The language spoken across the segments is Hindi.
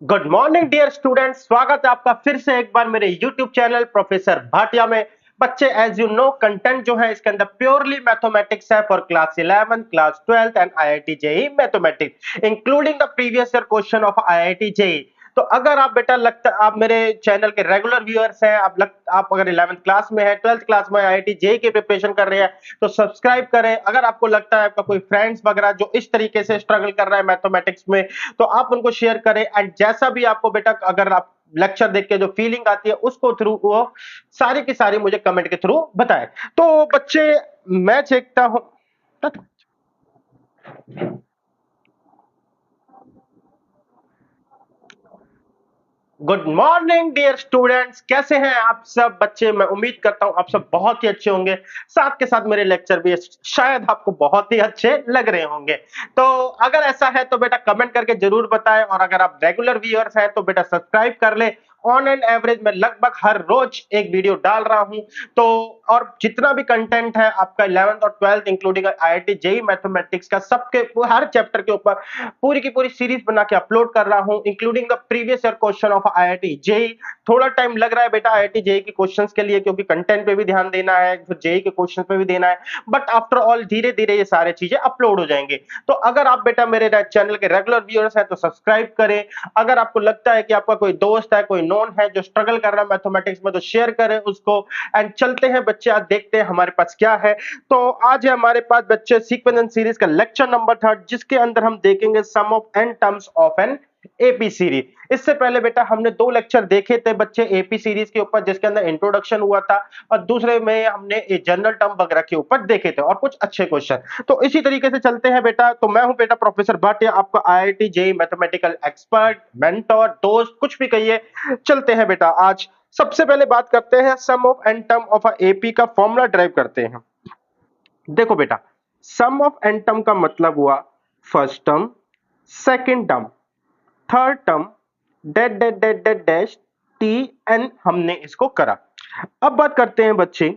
गुड मॉर्निंग डियर स्टूडेंट्स, स्वागत है आपका फिर से एक बार मेरे यूट्यूब चैनल प्रोफेसर भाटिया में। बच्चे, एज यू नो, कंटेंट जो है इसके अंदर प्योरली मैथमेटिक्स है for class 11, class 12 and IIT JEE mathematics, including the previous year question of IIT JEE. तो अगर आप बेटा लगता आप मेरे चैनल के रेगुलर व्यूअर्स हैं, आप अगर 11th क्लास में है, 12th क्लास में आईआईटी जेईई की प्रिपरेशन कर रहे हैं, तो सब्सक्राइब करें। अगर आपको लगता है आपका कोई फ्रेंड्स वगैरह जो इस तरीके से स्ट्रगल कर रहा है मैथमेटिक्स में, तो आप उनको शेयर करें। एंड जैसा भी आपको बेटा, अगर आप लेक्चर देख के जो फीलिंग आती है उसको थ्रू वो सारी की सारी मुझे कमेंट के थ्रू बताएं। तो बच्चे, मैं देखता हूं। गुड मॉर्निंग डियर स्टूडेंट्स, कैसे हैं आप सब बच्चे? मैं उम्मीद करता हूं आप सब बहुत ही अच्छे होंगे। साथ के साथ मेरे लेक्चर भी शायद आपको बहुत ही अच्छे लग रहे होंगे। तो अगर ऐसा है तो बेटा कमेंट करके जरूर बताएं, और अगर आप रेगुलर व्यूअर्स हैं तो बेटा सब्सक्राइब कर ले। ऑन एंड एवरेज मैं लगभग हर रोज एक वीडियो डाल रहा हूं। तो और जितना भी कंटेंट है आपका 11th और 12th including IIT JEE mathematics का, सबके हर चैप्टर के ऊपर पूरी की पूरी सीरीज बना के अपलोड कर रहा हूं, including the previous year question of IIT JEE. थोड़ा टाइम लग रहा है बेटा आईआईटी जेईई के क्वेश्चंस के लिए, क्योंकि कंटेंट पे भी ध्यान देना है, फिर जेईई के क्वेश्चन पे भी देना है। बट आफ्टर ऑल धीरे धीरे ये सारी चीजें अपलोड हो जाएंगे। तो अगर आप बेटा मेरे चैनल के रेगुलर व्यूअर्स हैं तो सब्सक्राइब करें। अगर आपको लगता है कि आपका कोई दोस्त है, कोई नोन है जो स्ट्रगल कर रहा है मैथमेटिक्स में, तो शेयर करें उसको। एंड चलते हैं बच्चे, आज देखते हैं हमारे पास क्या है। तो आज है हमारे पास बच्चे सीक्वेंस सीरीज का लेक्चर नंबर 3, जिसके अंदर हम देखेंगे sum of n terms of an AP series. इससे पहले बेटा हमने 2 लेक्चर देखे थे बच्चे एपी सीरीज के ऊपर, जिसके अंदर इंट्रोडक्शन हुआ था, और दूसरे में हमने जनरल टर्म वगैरह के ऊपर देखे थे और कुछ अच्छे क्वेश्चन। तो इसी तरीके से चलते हैं बेटा। तो मैं हूं बेटा प्रोफेसर भाटिया, आपका IIT JEE mathematical expert, mentor, दोस्त, कुछ भी कहिए। चलते हैं बेटा। आज सबसे पहले बात करते हैं sum of N term of AP का फॉर्मूला ड्राइव करते हैं। देखो बेटा, सम ऑफ एन टर्म का मतलब हुआ first term, second term, third term, date date date date dash T N, हमने इसको करा। अब बात करते हैं बच्चे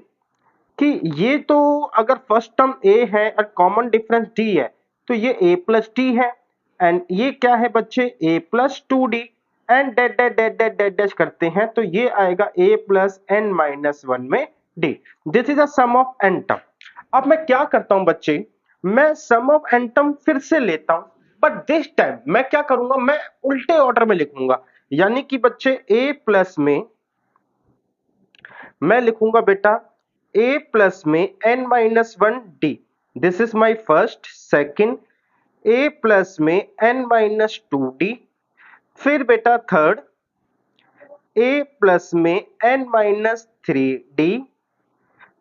कि ये तो अगर फर्स्ट टर्म ए है और कॉमन डिफरेंस डी है, तो ये ए प्लस टी है। एंड ये क्या है बच्चे? A plus two D. And dot date date date date dash करते हैं तो ये आएगा A plus N minus one में D. This is a sum of N term. अब मैं क्या करता हूं बच्चे, मैं सम ऑफ एन टर्म फिर से लेता हूं, बट दिस टाइम मैं क्या करूंगा, मैं उल्टे ऑर्डर में लिखूंगा। यानी कि बच्चे ए प्लस में मैं लिखूंगा बेटा a प्लस में n minus one D. This is my first. Second, a plus में n माइनस टू डी। फिर बेटा थर्ड, a प्लस में n minus three D.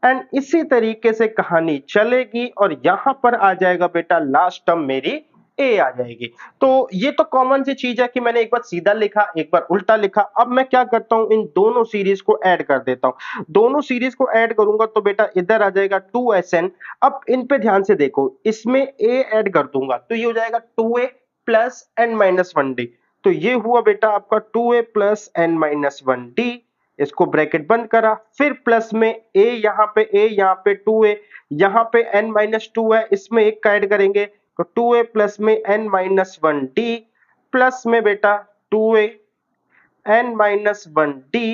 And इसी तरीके से कहानी चलेगी, और यहां पर आ जाएगा बेटा लास्ट टर्म मेरी ए आ जाएगी। तो ये तो कॉमन सी चीज है कि मैंने एक बार सीधा लिखा, एक बार उल्टा लिखा। अब मैं क्या करता हूं, इन दोनों सीरीज को ऐड कर देता हूं। दोनों सीरीज को ऐड करूंगा तो बेटा इधर आ जाएगा 2SN। अब इन पे ध्यान से देखो, इसमें ए ऐड कर दूंगा तो ये हो जाएगा 2A plus N minus one D. तो ये हुआ बेटा आपका 2A plus N minus one D. इसको ब्रैकेट बंद करा, फिर प्लस में a, यहाँ पे a, यहाँ पे 2a, यहाँ पे n माइनस टू है, इसमें एक का ऐड करेंगे तो 2a प्लस में n minus one D, plus में बेटा 2a n minus one D.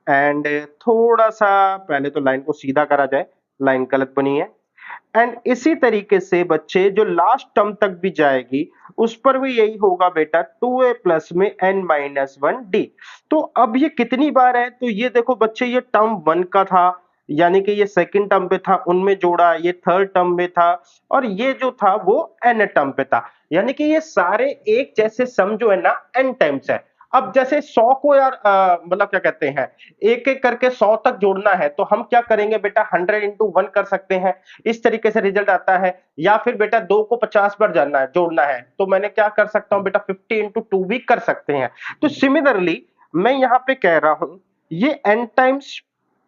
And थोड़ा सा पहले तो लाइन को सीधा करा जाए, लाइन गलत बनी है। एंड इसी तरीके से बच्चे जो लास्ट टर्म तक भी जाएगी उस पर भी यही होगा बेटा 2a प्लस में n माइनस वन डी। तो अब ये कितनी बार है, तो ये देखो बच्चे, ये टर्म वन का था, यानी कि ये सेकंड टर्म पे था, उनमें जोड़ा, ये थर्ड टर्म में था, और ये जो था वो n टर्म पे था। यानी कि ये सारे एक जैसे सम जो है ना n टाइम्स है। अब जैसे 100 को यार मतलब क्या कहते हैं, एक एक करके 100 तक जोड़ना है, तो हम क्या करेंगे बेटा, 100 इंटू वन कर सकते हैं, इस तरीके से रिजल्ट आता है। या फिर बेटा 2 को 50 बार जानना है, जोड़ना है, तो मैंने क्या कर सकता हूं बेटा, 50 इंटू टू भी कर सकते हैं। तो सिमिलरली मैं यहां पे कह रहा हूं ये n टाइम्स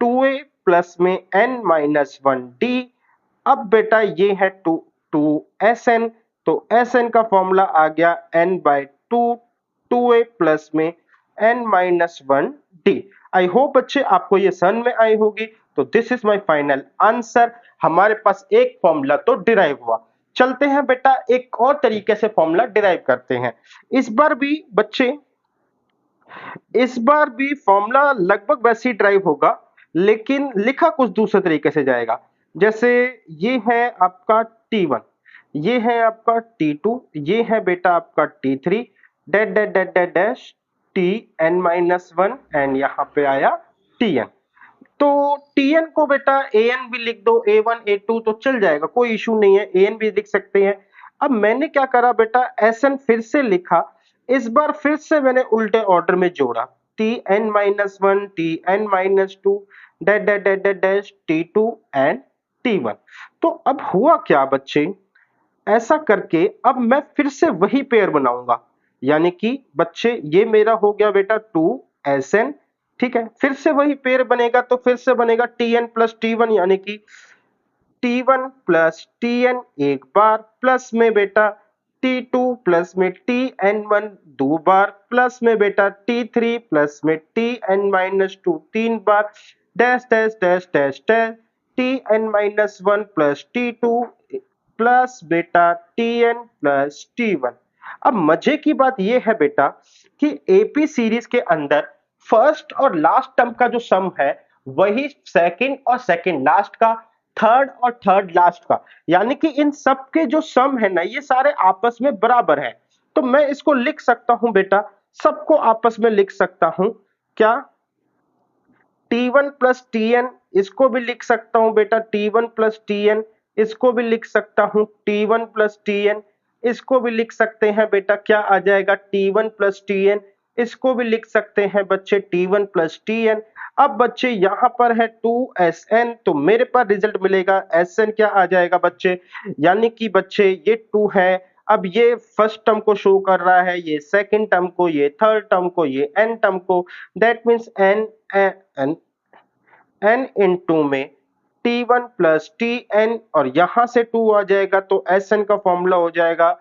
2a प्लस में n माइनस वन डी। अब बेटा ये है 2SN, तो SN का फॉर्मूला आ गया n by two, 2a plus में n माइनस वन डी। आई होप बच्चे आपको ये समझ में आई होगी। तो this is my final answer. हमारे पास एक फॉर्मूला तो डिराइव हुआ। चलते हैं बेटा एक और तरीके से फॉर्मूला डिराइव करते हैं। इस बार भी बच्चे इस बार भी फॉर्मूला लगभग वैसे ही ड्राइव होगा, लेकिन लिखा कुछ दूसरे तरीके से जाएगा। जैसे ये है आपका T1, ये है आपका T2, ये है बेटा आपका T3, that that that that dash Tn-1 and यहाँ पे आया Tn। तो Tn को बेटा An भी लिख दो, A1 A2 तो चल जाएगा, कोई इशू नहीं है, An भी लिख सकते हैं। अब मैंने क्या करा बेटा, Sn फिर से लिखा, इस बार फिर से मैंने उल्टे ऑर्डर में जोड़ा, Tn-1 Tn-2 that that that that dash T2 and T1। तो अब हुआ क्या बच्चे, ऐसा करके अब मैं फिर से वही पेयर बनाऊंगा, यानी कि बच्चे ये मेरा हो गया बेटा 2Sn। ठीक है, फिर से वही पेयर बनेगा, तो फिर से बनेगा Tn प्लस T1, यानी कि T1 प्लस Tn एक बार, प्लस में बेटा T2 प्लस में Tn1 दो बार, प्लस में बेटा T3 प्लस में Tn-2 तीन बार, dash dash dash dash dash Tn-1 plus T2 plus बेटा Tn प्लस T1। अब मजे की बात यह है बेटा कि एपी सीरीज के अंदर फर्स्ट और लास्ट टर्म का जो सम है वही सेकंड और सेकंड लास्ट का, थर्ड और थर्ड लास्ट का, यानी कि इन सब के जो सम है ना ये सारे आपस में बराबर है। तो मैं इसको लिख सकता हूं बेटा, सबको आपस में लिख सकता हूं, क्या T1 प्लस Tn, इसको भी लिख सकता हूं बेटा T1 प्लस Tn, इसको भी लिख सकता हूं T1 प्लस Tn, इसको भी लिख सकते हैं बेटा, क्या आ जाएगा T1 प्लस Tn, इसको भी लिख सकते हैं बच्चे T1 प्लस Tn। अब बच्चे यहां पर है 2Sn, तो मेरे पास रिजल्ट मिलेगा Sn क्या आ जाएगा बच्चे, यानी कि बच्चे ये 2 है, अब ये फर्स्ट टर्म को शो कर रहा है, ये सेकंड टर्म को, ये थर्ड टर्म को, ये n टर्म को, that means n n into में T1 प्लस Tn, और यहां से 2 आ जाएगा तो Sn का फॉर्मूला हो जाएगा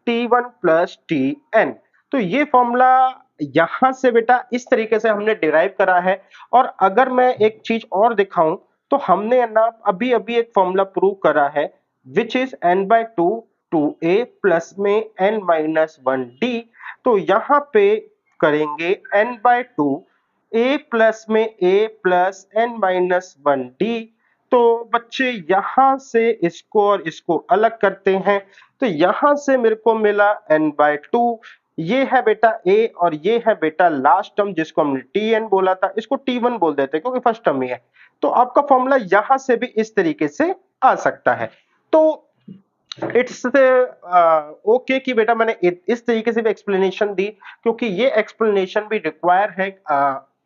T1 प्लस Tn। तो ये फॉर्मूला यहां से बेटा इस तरीके से हमने डिराइव करा है। और अगर मैं एक चीज और दिखाऊं तो हमने ना अभी अभी एक फॉर्मूला प्रूव करा है, which is n/2 2a plus में n-1d। तो यहां पे करेंगे n/2 a प्लस में a प्लस n-1d। तो बच्चे यहां से इसको और इसको अलग करते हैं, तो यहां से मेरे को मिला n/2, ये है बेटा a और ये है बेटा लास्ट टर्म जिसको हमने tn बोला था, इसको t1 बोल देते हैं क्योंकि फर्स्ट टर्म ही है। तो आपका फॉर्मूला यहां से भी इस तरीके से आ सकता है। तो इट्स ओके कि बेटा मैंने इस तरीके से भी एक्सप्लेनेशन दी, क्योंकि ये एक्सप्लेनेशन भी रिक्वायर है,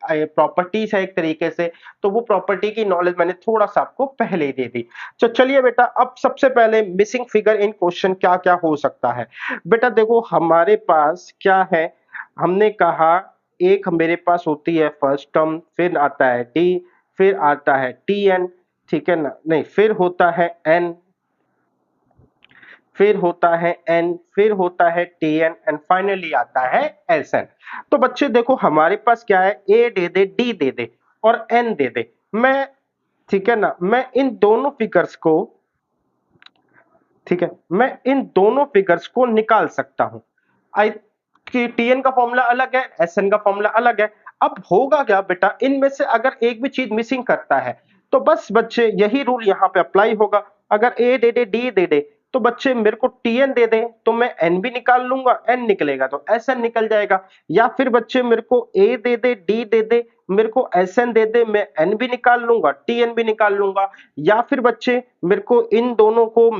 प्रॉपर्टीज है एक तरीके से, तो वो प्रॉपर्टी की नॉलेज मैंने थोड़ा सा आपको पहले ही दे दी। तो चलिए बेटा, अब सबसे पहले मिसिंग फिगर इन क्वेश्चन क्या क्या हो सकता है। बेटा देखो हमारे पास क्या है, हमने कहा एक मेरे पास होती है फर्स्ट टर्म, फिर आता है डी, फिर आता है टी एन, ठीक है ना, नहीं फिर होता है एन, फिर होता है n, फिर होता है tn एंड फाइनली आता है sn। तो बच्चे देखो हमारे पास क्या है, a दे दे, d दे दे और n दे दे, मैं ठीक है ना, मैं इन दोनों फिगर्स को, ठीक है, मैं इन दोनों फिगर्स को निकाल सकता हूं। आई कि tn का फॉर्मूला अलग है, sn का फॉर्मूला अलग है। अब होगा क्या बेटा, इनमें से अगर एक भी चीज मिसिंग करता है तो बस बच्चे यही रूल यहां पे अप्लाई होगा। अगर a दे दे, d दे दे, तो बच्चे मेरे को tn दे दे तो मैं n भी निकाल लूंगा, n निकलेगा तो sn निकल जाएगा। या फिर बच्चे मेरे को a दे दे, d दे दे, मेरे को sn दे दे, मैं n भी निकाल लूंगा, tn भी निकाल लूंगा। या फिर बच्चे मेरे को इन दोनों को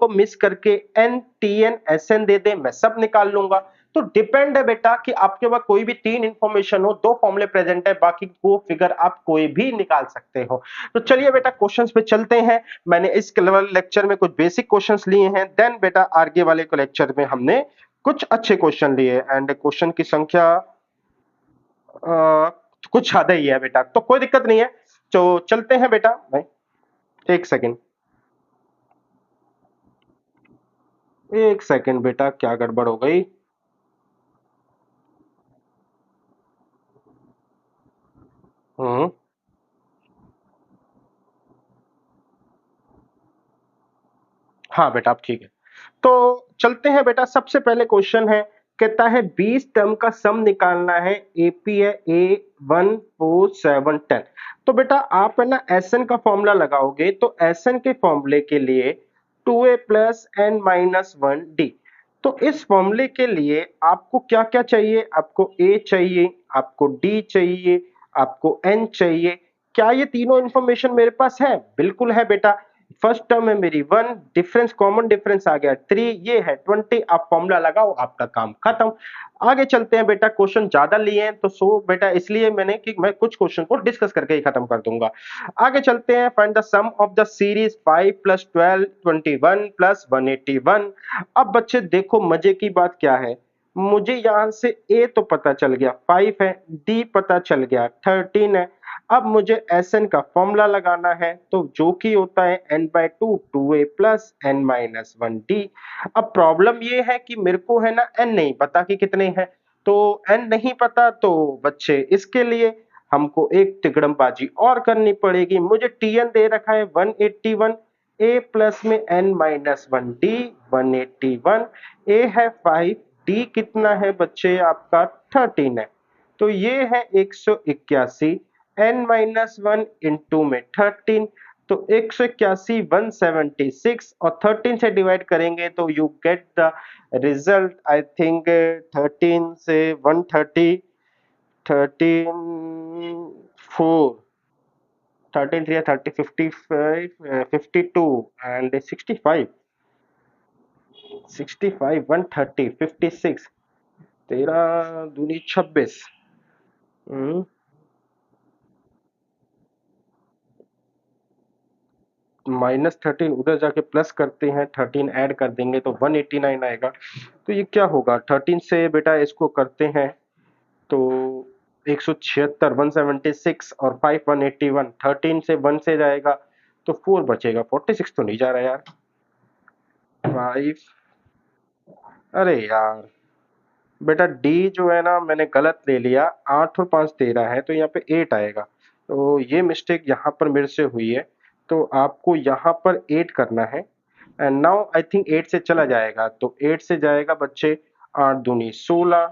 मिस करके N T N S N दे दे, मैं सब निकाल लूंगा। तो डिपेंड है बेटा कि आपके पास कोई भी तीन इंफॉर्मेशन हो, दो फॉर्मूले प्रेजेंट है, बाकी वो फिगर आप कोई भी निकाल सकते हो। तो चलिए बेटा क्वेश्चंस पे चलते हैं। मैंने इस लेक्चर में कुछ बेसिक क्वेश्चंस लिए हैं, देन बेटा आगे वाले को लेक्चर में हमने कुछ अच्छे क्वेश्चन लिए एंड क्वेश्चन की संख्या कुछ ज्यादा ही है बेटा, तो कोई दिक्कत नहीं है। तो चलते हैं बेटा, एक सेकेंड, एक सेकेंड बेटा, क्या गड़बड़ हो गई। हम्म, हाँ बेटा अब ठीक है। तो चलते हैं बेटा, सबसे पहले क्वेश्चन है कहता है 20 टर्म का सम निकालना है, एपी है A 1 4 7 10। तो बेटा आप है ना एसएन का फॉर्मूला लगाओगे तो एसएन के फॉर्मूले के लिए 2a plus N minus 1d। तो इस फॉर्मूले के लिए आपको क्या क्या चाहिए, आपको a चाहिए, आपको d चाहिए, आपको n चाहिए। क्या ये तीनों इंफॉर्मेशन मेरे पास है? बिल्कुल है बेटा। फर्स्ट टर्म है मेरी 1, डिफरेंस कॉमन डिफरेंस आ गया 3, ये है 20। आप फॉर्मूला लगाओ, आपका काम खत्म। आगे चलते हैं बेटा, क्वेश्चन ज्यादा लिए हैं तो बेटा इसलिए मैंने कि मैं कुछ क्वेश्चन को डिस्कस करके ही खत्म कर दूंगा। आगे चलते हैं, find the sum of the series 5 plus 12 21 plus 181। अब बच्चे देखो मजे की बात क्या है, मुझे यहां से ए तो पता चल गया 5 है, डी पता चल गया 13 है। अब मुझे एसएन का फॉर्मूला लगाना है तो जो कि होता है n/2 2a plus n minus 1d। अब प्रॉब्लम ये है कि मेरे को है ना n नहीं पता कि कितने हैं, तो n नहीं पता तो बच्चे इसके लिए हमको एक तिकड़मबाजी और करनी पड़ेगी। मुझे tn दे रखा है 181, a प्लस में n माइनस 1d 181, a है 5, d कितना है बच्चे आपका 13 है। तो ये है 181, n माइनस 1 इंटू में 13, तो 181 176 और 13 से डिवाइड करेंगे तो you get the result. I think 13 से 130, 13 4, 13 3 30 55 52 एंड 65, 65 130 56, 13 दूनी 26। -13 उधर जाके प्लस करते हैं, 13 ऐड कर देंगे तो 189 आएगा। तो ये क्या होगा, 13 से बेटा इसको करते हैं तो 176 176 और 5 181, 13 से 1 से जाएगा तो 4 बचेगा, 46 तो नहीं जा रहा यार। 5, अरे यार बेटा डी जो है ना मैंने गलत ले लिया, 8 और 5 13 है तो यहाँ पे 8 आएगा, तो ये मिस्टेक यहाँ पर मेरे से हुई है। तो आपको यहाँ पर 8 करना है एंड नाउ आई थिंक 8 से चला जाएगा, तो 8 से जाएगा बच्चे 8 दूनी 16,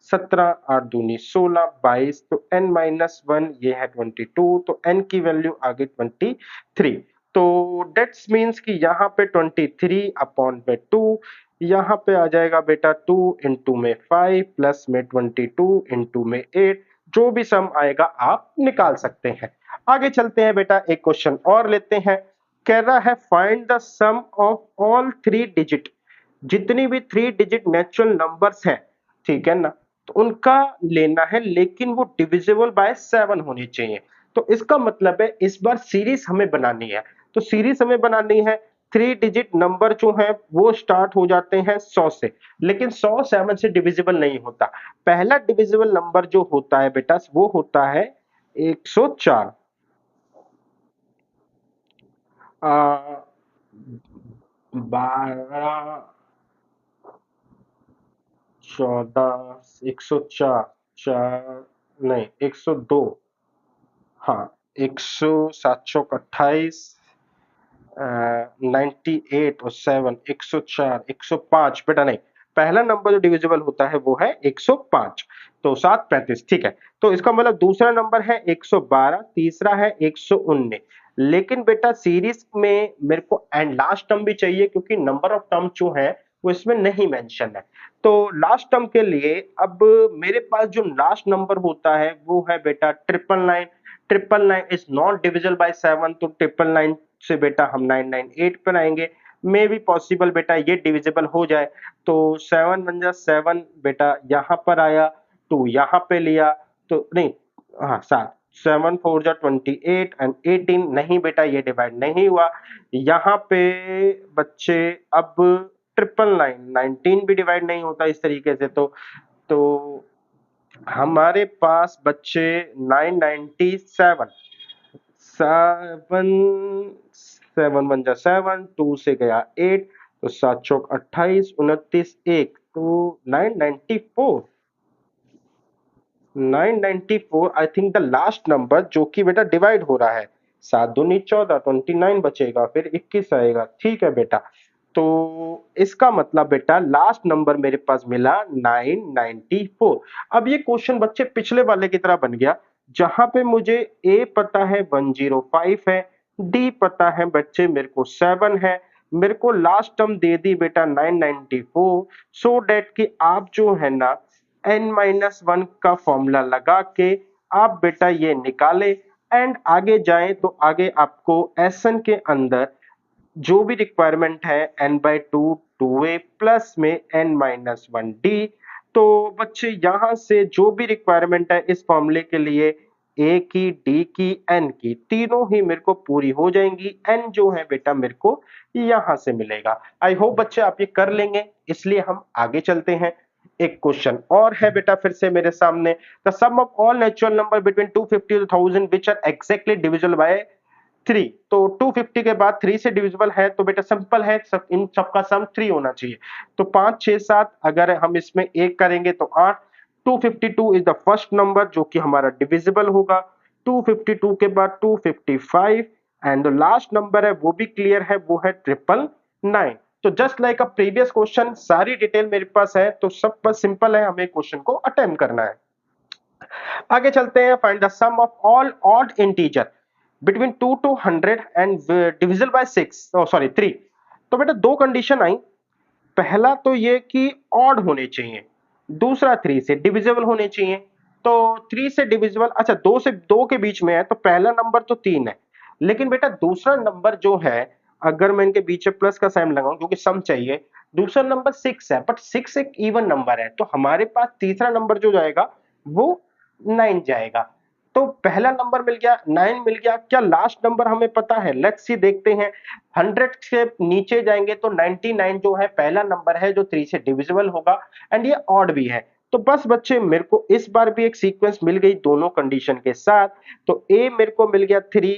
17 8 दूनी 16 22, तो n माइनस 1 ये है 22, तो n की वैल्यू आ गई 23। तो डेट्स मीन्स कि यहाँ पे 23 अपॉन पे 2, यहाँ पे आ जाएगा बेटा 2 इंटू में 5 प्लस में 22 इंटू में 8, जो भी सम आएगा आप निकाल सकते हैं। आगे चलते हैं बेटा, एक क्वेश्चन और लेते हैं। कह रहा है find the sum of all 3 digit, जितनी भी 3 डिजिट नेचुरल नंबर्स हैं, ठीक है ना, तो उनका लेना है लेकिन वो डिविजिबल बाय 7 होनी चाहिए। तो इसका मतलब है इस बार सीरीज हमें बनानी है, तो सीरीज हमें बनानी है। 3 डिजिट नंबर जो है वो स्टार्ट हो जाते हैं 100 से, लेकिन 100 7 से डिविजिबल नहीं होता। पहला डिविजिबल नंबर जो होता है बेटा वो होता है 104। 12 14 104 4 नहीं 102, हाँ 100 7 चौक 28, 98 और 7 104 105 बेटा नहीं, पहला नंबर जो डिविजिबल होता है वो है 105, तो 7 35 ठीक है। तो इसका मतलब दूसरा नंबर है 112, तीसरा है 119। लेकिन बेटा सीरीज में मेरे को एंड लास्ट टर्म भी चाहिए क्योंकि नंबर ऑफ टर्म जो है वो इसमें नहीं मेंशन है। तो लास्ट टर्म के लिए अब मेरे पास जो लास्ट नंबर होता है वो है बेटा 999। 999 इज नॉट डिविजिबल बाय 7, तो 999 से बेटा हम 998 पर आएंगे। मे भी पॉसिबल बेटा ये डिविजिबल हो जाए, तो 7 बन जा 7 बेटा यहाँ पर आया, 2 यहाँ पे लिया तो नहीं, हाँ 7, 7 4 जा 28 एंड 18 नहीं बेटा ये डिवाइड नहीं हुआ। यहाँ पे बच्चे अब 999 19 भी डिवाइड नहीं होता इस तरीके से, तो हमारे पास बच्चे 997, 7 7 बन जा 7, 2 से गया 8, तो 7 चौक 28 29 1, तो 994, 994 I think the last number जो कि बेटा डिवाइड हो रहा है। 7 दूनी 14, 29 बचेगा, फिर 21 आएगा, ठीक है बेटा। तो इसका मतलब बेटा लास्ट नंबर मेरे पास मिला 994। अब ये क्वेश्चन बच्चे पिछले वाले की तरह बन गया, जहां पे मुझे ए पता है 105 है, डी पता है बच्चे मेरे को 7 है, मेरे को लास्ट टर्म दे दी बेटा 994, सो डेट कि आप जो है ना n-1 का फॉर्मूला लगा के आप बेटा ये निकाले एंड आगे जाएं तो आगे आपको एसएन के अंदर जो भी रिक्वायरमेंट है n/2 2a प्लस में n-1d। तो बच्चे यहां से जो भी रिक्वायरमेंट है इस फॉर्मूले के लिए a की, d की, n की, तीनों ही मेरे को पूरी हो जाएंगी। n जो है बेटा मेरे को यहां से मिलेगा। आई होप बच्चे आप ये कर लेंगे, इसलिए हम आगे चलते हैं। एक क्वेश्चन और है बेटा फिर से मेरे सामने, the sum of all natural number between 250 to 1000 which are exactly divisible by 3। तो 250 के बाद 3 से डिविजिबल है तो बेटा सिंपल है, सब इन सबका सम 3 होना चाहिए। तो 5 6 7 अगर हम इसमें 1 करेंगे तो 8। 252 इज द फर्स्ट नंबर जो कि हमारा डिविजिबल होगा। 252 के बाद 255 एंड द लास्ट नंबर है वो भी क्लियर है, वो है 999। तो just like a previous question सारी डिटेल मेरे पास है, तो सब बस सिंपल है, हमें क्वेश्चन को अटेम्प्ट करना है। आगे चलते हैं। Find the sum of all odd integer between 2 to 100 and divisible by 6 sorry 3। तो बेटा दो कंडीशन आई, पहला तो ये कि ऑड होने चाहिए, दूसरा 3 से डिविजिबल होने चाहिए। तो 3 से डिविजिबल, अच्छा 2 से 2 के बीच में है तो पहला नंबर तो 3 है, लेकिन बेटा दूसरा नंबर जो है अगर मैं इनके बीच में प्लस का साइन लगाऊं क्योंकि सम चाहिए, दूसरा नंबर 6 है, बट 6 एक इवन नंबर है, तो हमारे पास तीसरा नंबर जो जाएगा वो 9 जाएगा। तो पहला नंबर मिल गया, 9 मिल गया। क्या लास्ट नंबर हमें पता है? लेट्स सी, देखते हैं। 100 से नीचे जाएंगे तो 99 जो है पहला नंबर है जो 3 से डिविजिबल होगा एंड ये ऑड भी है। तो बस बच्चे मेरे को इस बार भी एक सीक्वेंस मिल गई दोनों कंडीशन के साथ। तो ए मेरे को मिल गया 3,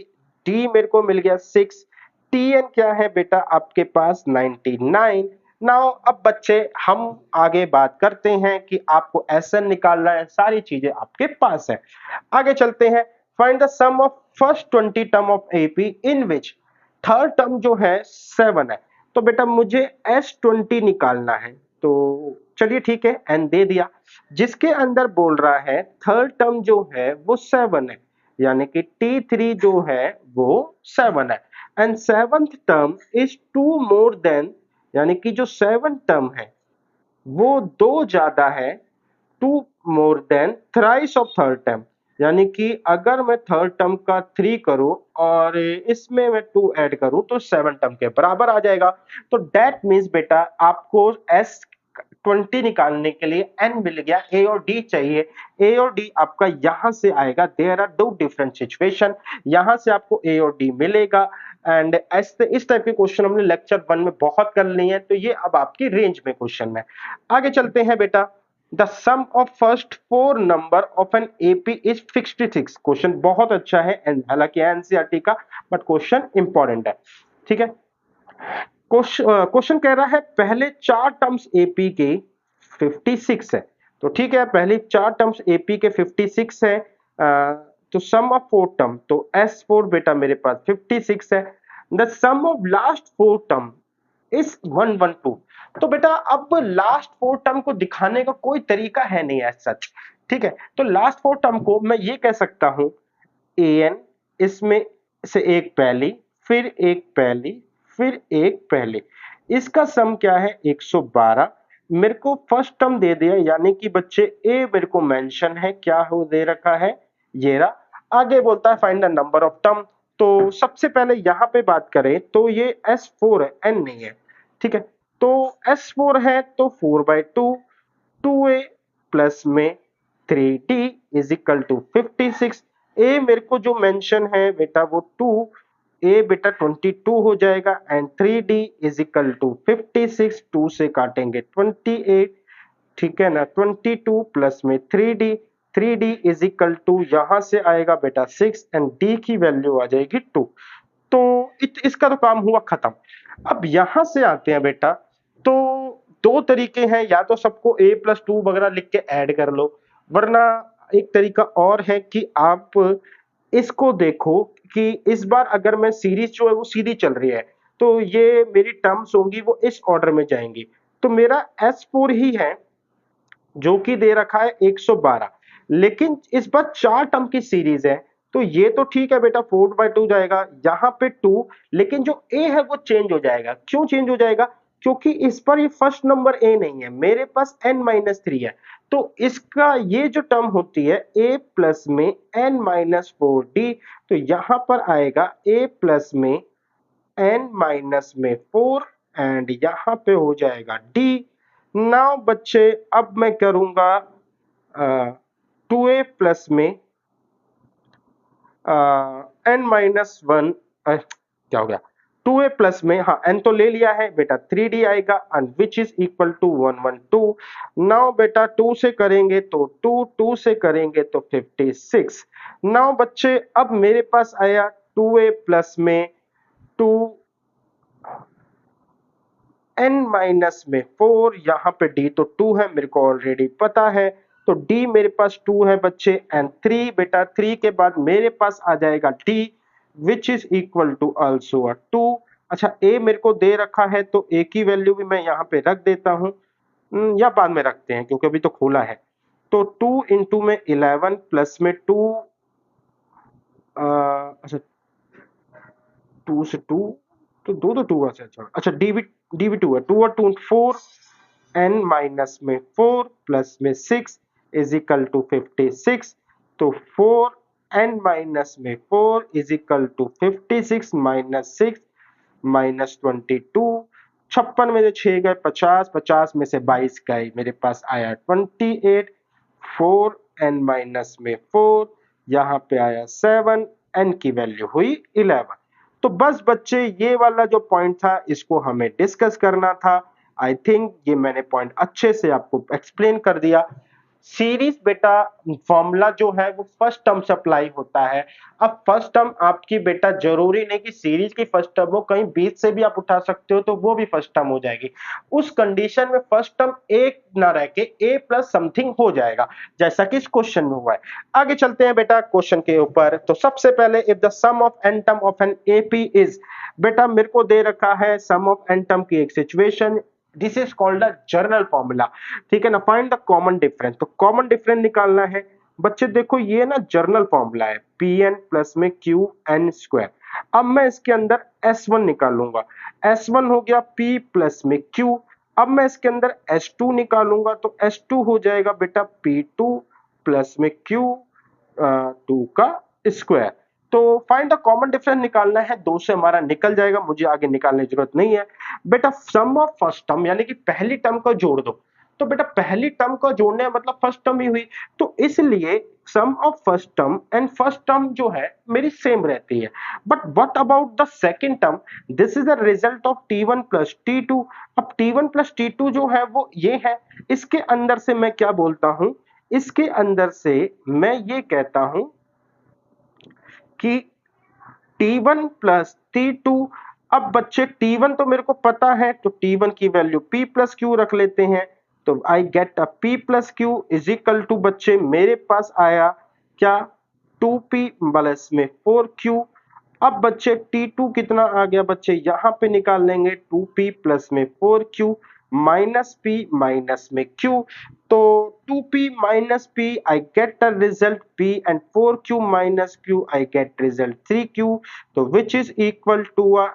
डी मेरे को मिल गया 6, टीएन क्या है बेटा आपके पास 99। नाउ अब बच्चे हम आगे बात करते हैं कि आपको एसएन निकालना है, सारी चीजें आपके पास है। आगे चलते हैं। Find the sum of first 20 term of AP in which third term जो है 7 है। तो बेटा मुझे S20 निकालना है, तो चलिए ठीक है, एन दे दिया, जिसके अंदर बोल रहा है थर्ड टर्म जो है वो 7 है, यानी कि T3 जो है वो 7 है and seventh term is 2 more than, यानी कि जो 7 टर्म है वो 2 ज्यादा है 2 more than thrice of third term, यानी कि अगर मैं थर्ड टर्म का 3 करूं और इसमें मैं 2 ऐड करूं तो 7 टर्म के बराबर आ जाएगा। तो दैट मींस बेटा आपको S20 निकालने के लिए n मिल गया, a और d चाहिए। a और d आपका यहां से आएगा, देयर आर दो डिफरेंट सिचुएशन, यहां से आपको a और d मिलेगा एंड इस टाइप के क्वेश्चन हमने लेक्चर 1 में बहुत कर लिए हैं, तो ये अब आपकी रेंज में क्वेश्चन है। आगे चलते हैं बेटा। The sum of first 4 number of an AP is 66। Question बहुत अच्छा है एंड हालांकि एनसीईआरटी का, बट क्वेश्चन इंपॉर्टेंट है। ठीक है, क्वेश्चन कह रहा है पहले 4 टर्म्स एपी के 56 है। तो ठीक है, पहली 4 टर्म्स एपी के 56 है, तो सम ऑफ 4 टर्म, तो S4 बेटा मेरे पास 56 है। The sum of last 4 term is 112। तो बेटा अब लास्ट 4 टर्म को दिखाने का कोई तरीका है नहीं एज सच। ठीक है, तो लास्ट 4 टर्म को मैं ये कह सकता हूं an, इसमें से एक पहली, फिर एक पहली, फिर एक पहली, इसका सम क्या है 112। मेरे को फर्स्ट टर्म दे दिया, यानी कि बच्चे a मेरे को मेंशन है, क्या हो दे रखा है, ये रहा। आगे बोलता है find the number of term. तो सबसे पहले यहां पे बात करें तो ये S4 है, n नहीं है। ठीक है, तो S4 है तो 4/2, 2a प्लस में 3d is equal to 56। a मेरे को जो मेंशन है बेटा वो 2, a बेटा 22 हो जाएगा and 3d is equal to 56, 2 से काटेंगे 28, ठीक है ना, 22 प्लस में 3d, 3d is equal to यहां से आएगा बेटा 6 एंड d की वैल्यू आ जाएगी 2। तो इसका तो काम हुआ खत्म। अब यहां से आते हैं बेटा, तो दो तरीके हैं, या तो सबको a+2 वगैरह लिख के ऐड कर लो, वरना एक तरीका और है कि आप इसको देखो कि इस बार अगर मैं सीरीज जो है वो सीधी चल रही है, तो ये मेरी टर्म्स होंगी वो इस ऑर्डर में जाएंगी। तो मेरा S4 ही है जो कि दे रखा है 112, लेकिन इस बार 4 टर्म की सीरीज है, तो ये तो ठीक है बेटा 4/2 जाएगा, यहाँ पे 2, लेकिन जो ए है वो चेंज हो जाएगा। क्यों चेंज हो जाएगा? क्योंकि इस पर ये फर्स्ट नंबर ए नहीं है, मेरे पास n-3 है, तो इसका ये जो टर्म होती है a प्लस में n-4d, तो यहां पर आएगा a प्लस में n-4 एंड यहां पे हो जाएगा d। नाउ बच्चे अब मैं करूंगा 2a प्लस में n-1 क्या हो गया 2a प्लस में, हाँ n तो ले लिया है बेटा, 3d आएगा and which is equal to 112। Now बेटा 2 से करेंगे तो 2 से करेंगे तो 56। नाउ बच्चे अब मेरे पास आया 2a प्लस में 2 n-4, यहाँ पे d तो 2 है, मेरे को ऑलरेडी पता है, तो d मेरे पास 2 है बच्चे, एंड 3 बेटा 3 के बाद मेरे पास आ जाएगा d which is equal to also 2। अच्छा a मेरे को दे रखा है तो a की वैल्यू भी मैं यहाँ पे रख देता हूँ, या बाद में रखते हैं क्योंकि अभी तो खोला है। तो 2 इंटू में 11 प्लस में 2, अच्छा 2 से 2 तो 2 तो 2 से, अच्छा डी भी 2 है, 2 और 2 4, n माइनस में 4 प्लस में 6 इज इक्वल टू 56। तो 4 n माइनस में 4 is equal to 56 minus 6 minus 22। 56 में से 6 गए 50, 50 में से 22 गए, मेरे पास आया 28। 4 n माइनस में 4, यहाँ पे आया 7, n की वैल्यू हुई 11। तो बस बच्चे ये वाला जो पॉइंट था इसको हमें डिस्कस करना था। आई थिंक ये मैंने पॉइंट अच्छे से आपको एक्सप्लेन कर दिया। सीरीज बेटा फॉर्मूला जो है वो फर्स्ट टर्म से अप्लाई होता है। अब फर्स्ट टर्म आपकी बेटा जरूरी नहीं कि सीरीज की फर्स्ट टर्म हो, कहीं बीच से भी आप उठा सकते हो तो वो भी फर्स्ट टर्म हो जाएगी। उस कंडीशन में फर्स्ट टर्म एक ना रह के ए प्लस समथिंग हो जाएगा, जैसा कि इस क्वेश्चन में हुआ है। आगे चलते हैं बेटा क्वेश्चन के ऊपर। तो सबसे पहले if the sum of N term of an AP is, बेटा मेरे को दे रखा है सम ऑफ एन टर्म की एक situation, this is called a journal formula, ठीक है ना। फाइंड द कॉमन डिफरेंस, तो कॉमन डिफरेंस निकालना है बच्चे। देखो ये ना जर्नल फॉर्मूला है, पी एन प्लस में क्यू एन स्क्वायर। अब मैं इसके अंदर S1 निकालूंगा, S1 हो गया P प्लस में Q। अब मैं इसके अंदर S2 निकालूंगा तो S2 हो जाएगा बेटा P2 प्लस में Q2 का स्क्वायर। तो फाइंड द कॉमन डिफरेंस निकालना है, 2 से हमारा निकल जाएगा, मुझे आगे निकालने की जरूरत नहीं है। बेटा सम ऑफ फर्स्ट टर्म यानी कि पहली टर्म को जोड़ दो, तो बेटा पहली टर्म को जोड़ने मतलब फर्स्ट टर्म ही हुई, तो इसलिए sum of first term and first term जो है मेरी सेम रहती है। But what about the second term, this is the result of t1 plus t2। अब t1 प्लस t2 जो है वो ये है, इसके अंदर से मैं क्या बोलता हूं, इसके अंदर से मैं ये कहता हूं कि t1 प्लस t2। अब बच्चे t1 तो मेरे को पता है, तो t1 की वैल्यू p प्लस क्यू रख लेते हैं, तो I get a p plus Q is equal to बच्चे मेरे पास आया क्या 2p प्लस में 4q। अब बच्चे t2 कितना आ गया बच्चे, यहां पे निकाल लेंगे 2p प्लस में 4q माइनस p माइनस में q, तो 2p minus p I get the result p and 4q minus q I get result 3q, तो which is equal to a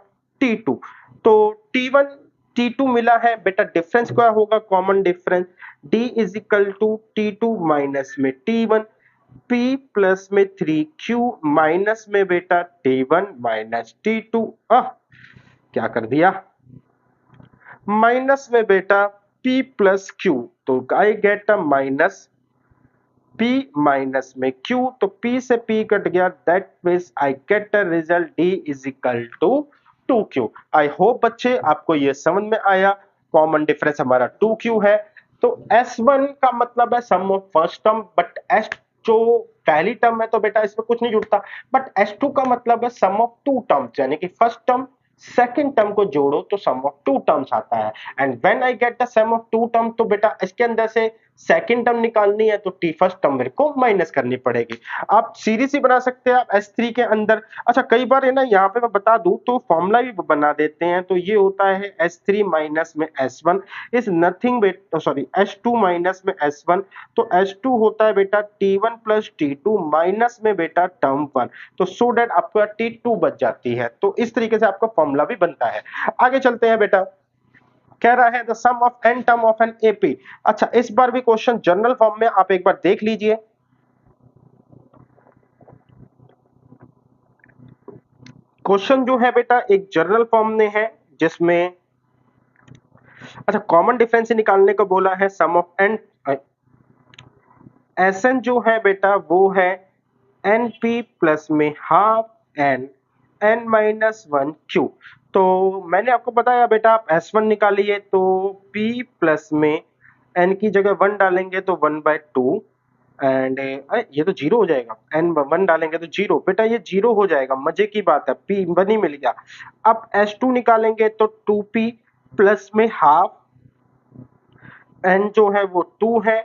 t2। तो t1 t2 मिला है बेटा, डिफरेंस क्या होगा, common difference d is equal to t2 minus में t1, p प्लस में 3q माइनस में बेटा t1 माइनस t2, क्या कर दिया माइनस में बेटा p प्लस q, तो I get a minus p minus में q, तो p से p कट गया, that means I get a result d is equal to 2q। I hope बच्चे आपको ये समझ में आया, कॉमन डिफरेंस हमारा 2q है। तो S1 का मतलब है sum of first term, but S जो पहली टर्म है तो बेटा इसमें कुछ नहीं जुड़ता, बट S2 का मतलब है सम ऑफ टू टर्म्स, यानी कि फर्स्ट टर्म सेकंड टर्म को जोड़ो तो सम ऑफ टू टर्म्स आता है। And when I get the sum of two term, तो बेटा इसके अंदर से सेकंड टर्म निकालनी है तो टी फर्स्ट टर्म मेरे को माइनस करनी पड़ेगी। आप सीरीज ही बना सकते हैं आप S3 के अंदर। अच्छा कई बार है ना यहाँ पे मैं बता दूं तो फॉर्मूला भी बना देते हैं, तो ये होता है S3 माइनस में S1 is nothing sorry S2 minus में S1, तो S2 होता है बेटा T1 प्लस T2 माइनस में बेटा टर्म 1, तो सो दैट आपका T2 बच जाती है। तो इस तरीके से आपका फॉर्मूला भी बनता है। आगे चलते हैं बेटा, कह रहा है the sum of n term of an AP. अच्छा इस बार भी क्वेश्चन जनरल फॉर्म में आप एक बार देख लीजिए। क्वेश्चन जो है बेटा एक जनरल फॉर्म में है जिसमें अच्छा कॉमन डिफरेंस निकालने को बोला है। सम ऑफ एन Sn जो है बेटा वो है np प्लस में half an n minus one Q. तो मैंने आपको बताया बेटा आप S1 निकालिए तो p प्लस में n की जगह 1 डालेंगे तो 1/2 एंड अरे ये तो जीरो हो जाएगा, n 1 डालेंगे तो जीरो, बेटा ये जीरो हो जाएगा, मजे की बात है, p 1 ही मिल गया। अब S2 निकालेंगे तो 2p प्लस में हाफ n जो है वो 2 है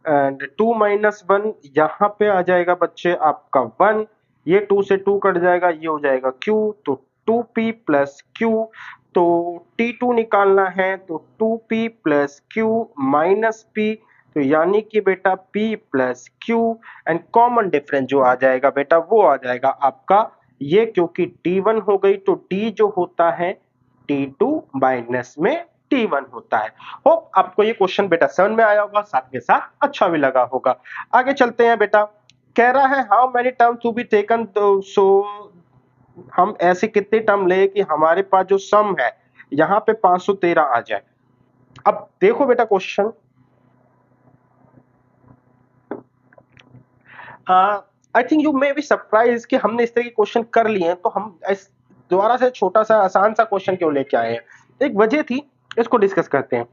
एंड 2 माइनस 1 यहाँ पे आ जाएगा बच्चे आपका 1, ये 2 से 2 कट जाएगा, ये हो जाएगा q, तो 2p प्लस q, तो t2 निकालना है तो 2p plus q minus p, तो यानी कि बेटा p plus q and common difference जो आ जाएगा बेटा वो आ जाएगा आपका ये, क्योंकि t1 हो गई तो t जो होता है t2 माइनस में t1 होता है। होप आपको ये क्वेश्चन बेटा समझ में आया होगा, साथ के साथ अच्छा भी लगा होगा। आगे चलते हैं बेटा, कह रहा है how many term to be taken, so हम ऐसे कितने टर्म ले कि हमारे पास जो सम है यहाँ पे 513 आ जाए। अब देखो बेटा question, I think you may be surprise कि हमने इस तरह के क्वेश्चन कर लिए हैं, तो हम इस दोबारा से छोटा सा आसान सा क्वेश्चन क्यों लेके आए हैं। एक वजह थी, इसको डिस्कस करते हैं।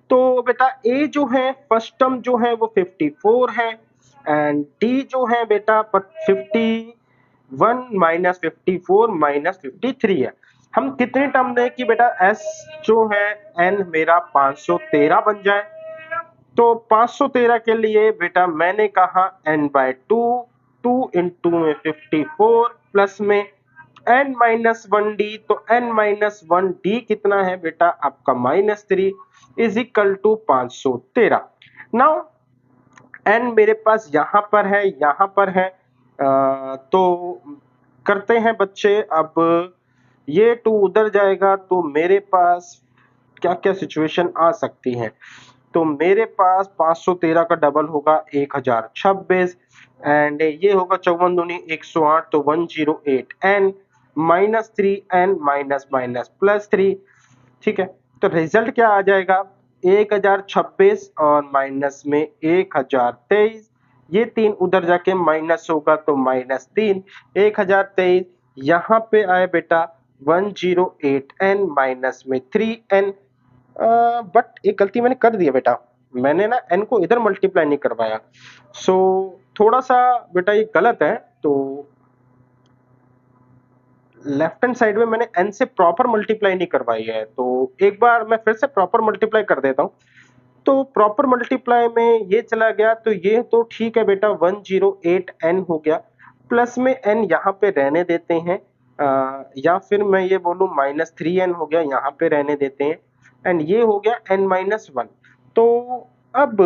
तो बेटा ए जो है फर्स्ट टर्म जो है वो 54 है एंड डी जो है बेटा 51 माइनस 54 माइनस 53 है। हम कितने टर्म दें कि बेटा एस जो है एन मेरा 513 बन जाए। तो 513 के लिए बेटा मैंने कहा n बाय 2, 2 इंटू में 54 प्लस में n माइनस 1d, तो n माइनस 1d कितना है बेटा आपका -3 is equal to 513। Now n मेरे पास यहाँ पर है, यहाँ पर है, तो करते हैं बच्चे, अब ये 2 उधर जाएगा तो मेरे पास क्या क्या सिचुएशन आ सकती है। तो मेरे पास 513 का डबल होगा 1026 एंड ये होगा 54 दूनी 108, तो 108 n minus 3 n minus minus plus 3। ठीक है, तो रिजल्ट क्या आ जाएगा 1026 और माइनस में 1023, ये 3 उधर जाके माइनस होगा तो -3, 1023 यहाँ पे आए बेटा 108 n माइनस में 3n। बट एक गलती मैंने कर दी है बेटा, मैंने ना n को इधर मल्टीप्लाई नहीं करवाया, सो थोड़ा सा बेटा ये गलत है। तो लेफ्ट हैंड साइड में मैंने n से प्रॉपर मल्टीप्लाई नहीं करवाई है, तो एक बार मैं फिर से प्रॉपर मल्टीप्लाई कर देता हूँ। तो प्रॉपर मल्टीप्लाई में ये चला गया, तो ये तो ठीक है बेटा 108 n हो गया, प्लस में n यहाँ पे रहने देते हैं, या फिर मैं ये बोलूँ -3n हो गया, यहाँ पे रहने देते हैं एंड ये हो गया n माइनस 1। तो अब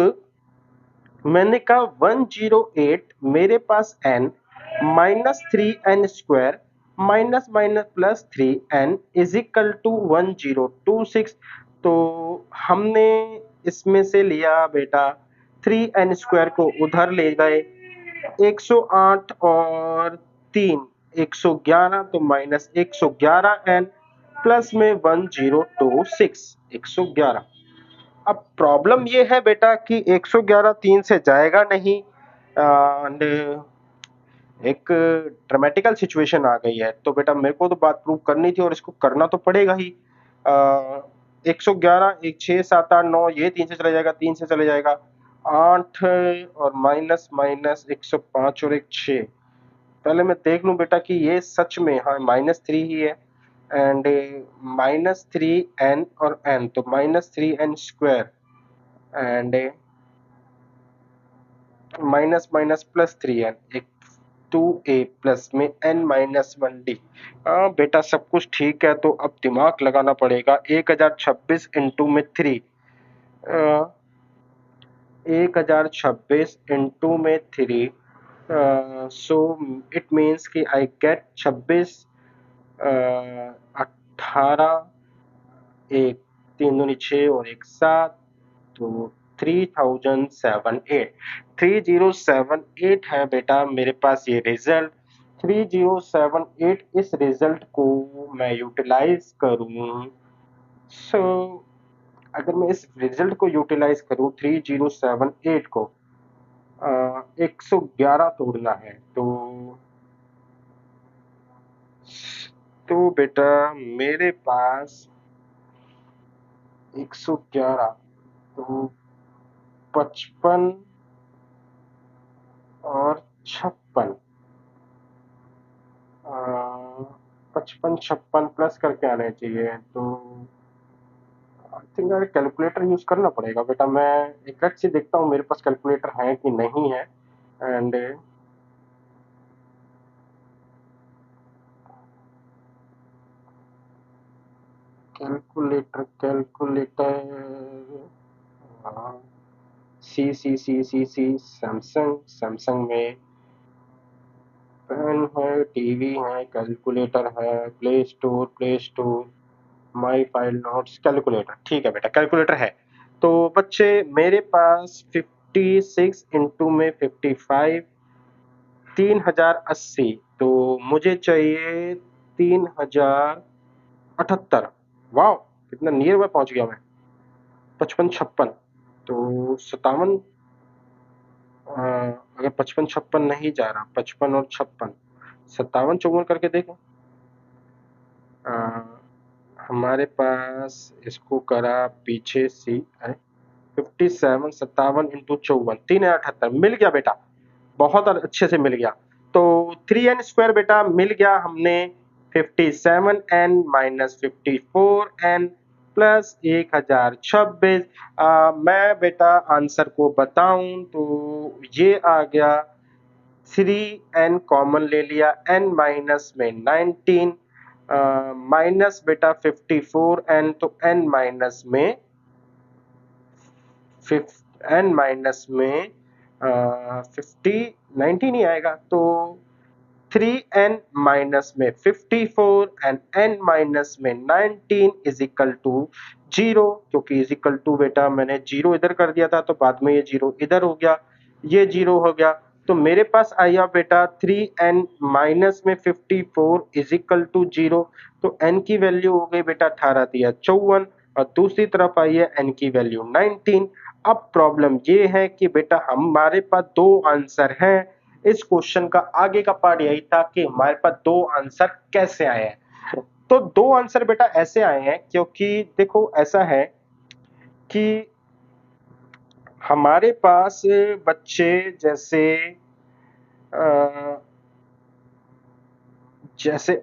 मैंने कहा 108 मेरे पास n -3n square minus minus plus 3n is equal to 1026। तो हमने इसमें से लिया बेटा 3n स्क्वायर को उधर ले गए, 108 और 3 111, तो माइनस 111n प्लस में 1026 111। अब प्रॉब्लम ये है बेटा कि 111 3 से जाएगा नहीं एंड एक ड्रामेटिकल सिचुएशन आ गई है, तो बेटा मेरे को तो बात प्रूव करनी थी और इसको करना तो पड़ेगा ही। 111 एक 6 7 8 9 ये 3 से चला जाएगा, 3 से चले जाएगा 8 और माइनस माइनस 105 और एक 6। पहले मैं देख लूं बेटा कि ये सच में हाँ -3 ही है एंड -3n और n, तो -3n square and minus minus plus 3n, एक 2a प्लस में n माइनस 1d। हाँ बेटा सब कुछ ठीक है, तो अब दिमाग लगाना पड़ेगा। 1026 इंटू में 3, 1026 इंटू में 3, सो इट मीन्स कि आई गेट 26, 18, एक 3 दूनी 6 और एक 7, तो 3078, 3078 है बेटा मेरे पास ये रिजल्ट। 3078, इस रिजल्ट को मैं यूटिलाइज करूं, सो अगर मैं इस रिजल्ट को यूटिलाइज करूं 3078 को, 111 तोड़ना है, तो बेटा मेरे पास 111, तो 55 और 56, 55 56 प्लस करके आने चाहिए, तो आई थिंक कैलकुलेटर यूज करना पड़ेगा बेटा। मैं एक से देखता हूँ मेरे पास कैलकुलेटर है कि नहीं है, एंड कैलकुलेटर, सी सैमसंग में पेन है, टीवी है, कैलकुलेटर है, play store, my file notes, calculator. ठीक है बेटा कैलकुलेटर है। तो बच्चे मेरे पास 56 इंटू में 55, 3080, तो मुझे चाहिए 3078। वाह कितना नियर में पहुंच गया मैं। 55 56, तो 57, अगर 55 56 नहीं जा रहा, 55 और 56, 57 54 करके देखें। हमारे पास इसको करा पीछे सी है, 57 57 इंटू 54, 378 मिल गया बेटा, बहुत अच्छे से मिल गया। तो 3n² बेटा मिल गया हमने, 57n माइनस 54n प्लस 1026। मैं बेटा आंसर को बताऊं तो ये आ गया, 3n कॉमन ले लिया, n माइनस में 19, माइनस बेटा 54n, तो n माइनस में n माइनस में 19 ही आएगा, तो 3n माइनस में 54 एंड n माइनस में 19 इज इक्वल टू 0, क्योंकि इज इक्वल टू बेटा मैंने 0 इधर कर दिया था, तो बाद में ये 0 इधर हो गया, ये 0 हो गया, तो मेरे पास आया बेटा 3n माइनस में 54 इज इक्वल टू 0। तो n की वैल्यू हो गई बेटा 18 दिया 54, और दूसरी तरफ आई है n की वैल्यू 19। अब प्रॉब्लम ये है कि बेटा हमारे पास दो आंसर हैं। इस क्वेश्चन का आगे का पार्ट यही था कि हमारे पास दो आंसर कैसे आए हैं। तो दो आंसर बेटा ऐसे आए हैं, क्योंकि देखो ऐसा है कि हमारे पास बच्चे जैसे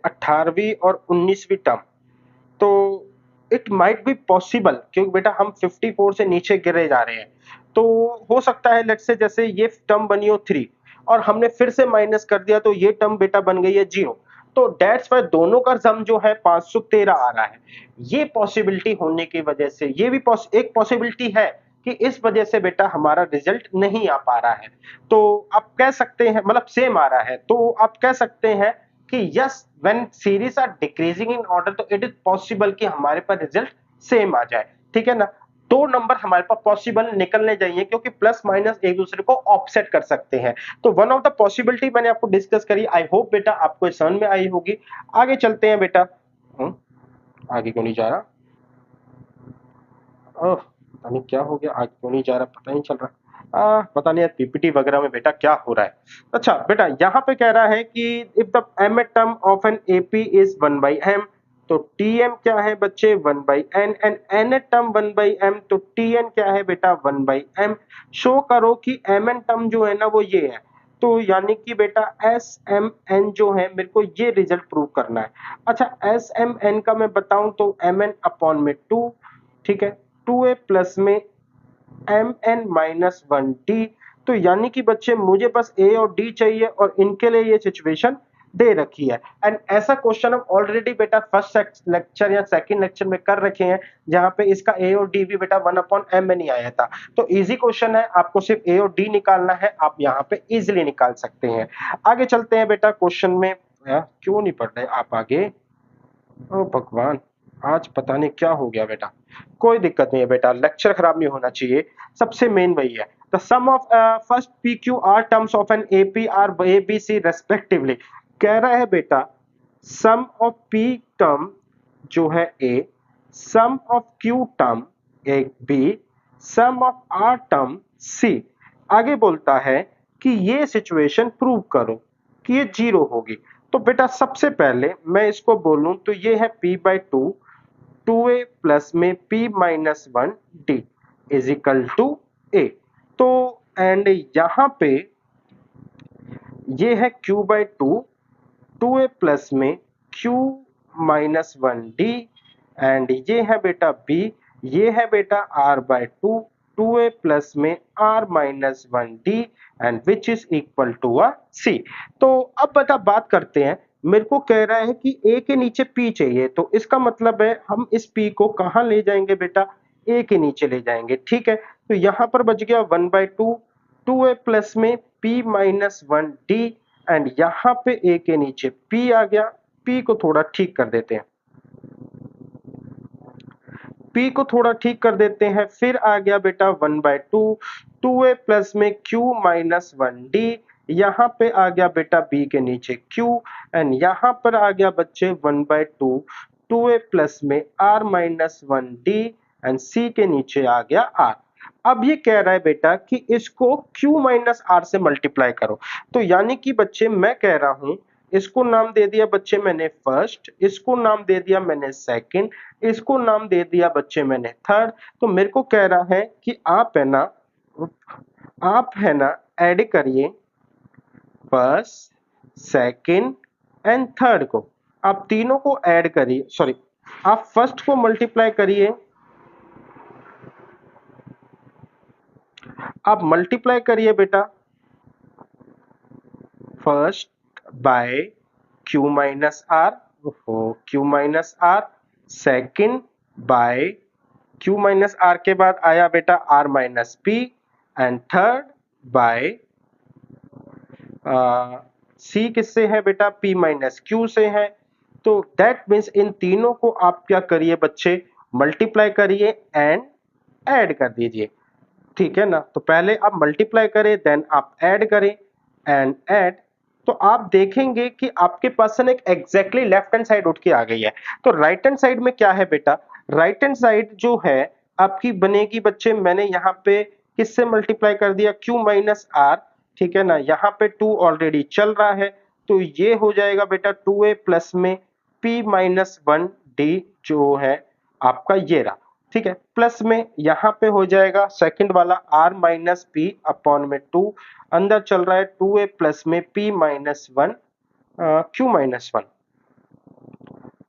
18वीं और 19वीं टर्म, तो इट माइट बी पॉसिबल, क्योंकि बेटा हम 54 से नीचे गिरे जा रहे हैं, तो हो सकता है लेट्स से जैसे ये टर्म बनी हो 3 और हमने फिर से माइनस कर दिया, तो ये टर्म बेटा बन गई है 0, तो डेट्स वाई दोनों का सम जो है 513 आ रहा है। ये पॉसिबिलिटी होने की वजह से ये भी एक पॉसिबिलिटी है कि इस वजह से बेटा हमारा रिजल्ट नहीं आ पा रहा है। तो आप कह सकते हैं मतलब सेम आ रहा है, तो आप कह सकते हैं कि yes when series are decreasing in order, तो इट इज पॉसिबल कि हमारे पास रिजल्ट सेम आ जाए। ठीक है ना, दो नंबर हमारे पास पॉसिबल निकलने चाहिए, क्योंकि प्लस माइनस एक दूसरे को ऑफसेट कर सकते हैं। तो वन ऑफ द पॉसिबिलिटी मैंने आपको डिस्कस करी, आई होप बेटा आपको समझ में आई होगी। आगे चलते हैं बेटा। आगे क्यों नहीं जा रहा, पता नहीं क्या हो गया, आगे क्यों नहीं जा रहा, पता नहीं चल रहा। पता नहीं यार पीपीटी वगैरह में बेटा क्या हो रहा है। अच्छा बेटा यहाँ पे कह रहा है कि if the M term of an AP is 1/m, तो टीएम क्या है बच्चे 1/n, and N term 1/m, तो टीएन क्या है बेटा 1/m। शो करो कि एम एन टर्म जो है ना वो ये है, तो यानी कि बेटा एस एम एन जो है मेरे को ये रिजल्ट प्रूव करना है। अच्छा एस एम एन का मैं बताऊं तो एम एन अपॉन में 2, ठीक है, 2a प्लस में एम एन माइनस 1 डी, तो यानी कि बच्चे मुझे बस ए और डी चाहिए और इनके लिए ये सिचुएशन दे रखी है। एंड ऐसा क्वेश्चन हम ऑलरेडी बेटा फर्स्ट लेक्चर या सेकंड लेक्चर में कर रखे हैं, जहां पे इसका ए और डी भी बेटा 1/m में नहीं आया था। तो इजी क्वेश्चन है, आपको सिर्फ ए और डी निकालना है, आप यहाँ पे इजीली निकाल सकते हैं। आगे चलते हैं बेटा क्वेश्चन में। क्यों नहीं पढ़ रहे आप आगे? ओ भगवान, आज पता नहीं क्या हो गया बेटा। कोई दिक्कत नहीं है बेटा, लेक्चर खराब नहीं होना चाहिए, सबसे मेन वही है। The sum of first P Q R terms of an AP are A B C respectively. कह रहा है बेटा सम ऑफ पी टर्म जो है A, sum of Q term एक B, sum of R term C. आगे बोलता है कि ये सिचुएशन प्रूव करो कि ये जीरो होगी। तो बेटा सबसे पहले मैं इसको बोलूं तो ये है p/2 2a प्लस में p-1 d is equal to a। तो एंड यहां पे ये है q/2 2a प्लस में q-1 d एंड ये है बेटा b, ये है बेटा r/2 2a प्लस में r-1 d and which is equal to a c। तो अब बेटा बात करते हैं, मेरे को कह रहा है कि a के नीचे p चाहिए, तो इसका मतलब है हम इस p को कहां ले जाएंगे बेटा? a के नीचे ले जाएंगे, ठीक है। तो यहां पर बच गया 1/2 2a प्लस में p-1 d एंड यहां पे a के नीचे p आ गया। p को थोड़ा ठीक कर देते हैं, p को थोड़ा ठीक कर देते हैं, फिर आ गया बेटा 1/2 2a प्लस में q-1 d, यहां पे आ गया बेटा b के नीचे q एंड यहां पर आ गया बच्चे 1/2 2a प्लस में r-1 d एंड c के नीचे आ गया r। अब ये कह रहा है बेटा कि इसको q माइनस r से मल्टीप्लाई करो। तो यानी कि बच्चे मैं कह रहा हूं, इसको नाम दे दिया बच्चे मैंने फर्स्ट, इसको नाम दे दिया मैंने सेकंड, इसको नाम दे दिया बच्चे मैंने थर्ड। तो मेरे को कह रहा है कि आप है ना ऐड करिए फर्स्ट सेकंड एंड थर्ड को, आप तीनों को ऐड करिए, सॉरी आप फर्स्ट को मल्टीप्लाई करिए, आप मल्टीप्लाई करिए बेटा first by q minus R, q minus R, second by q minus R के बाद आया बेटा r minus P and third by c किससे है बेटा? p माइनस q से है। तो दैट मीन्स इन तीनों को आप क्या करिए बच्चे? मल्टीप्लाई करिए एंड ऐड कर दीजिए, ठीक है ना। तो पहले आप मल्टीप्लाई करें देन आप ऐड करें एंड ऐड, तो आप देखेंगे कि आपके पास से एक एग्जैक्टली लेफ्ट हैंड साइड उठ के आ गई है। तो राइट हैंड साइड में क्या है बेटा? राइट हैंड साइड जो है आपकी बनेगी बच्चे, मैंने यहाँ पे किससे मल्टीप्लाई कर दिया? q माइनस आर, ठीक है ना। यहाँ पे 2 ऑलरेडी चल रहा है, तो ये हो जाएगा बेटा 2a प्लस में p-1 d जो है आपका ये रहा, ठीक है। प्लस में यहाँ पे हो जाएगा सेकंड वाला r माइनस पी अपॉन में 2, अंदर चल रहा है 2a प्लस में p-1 q-1।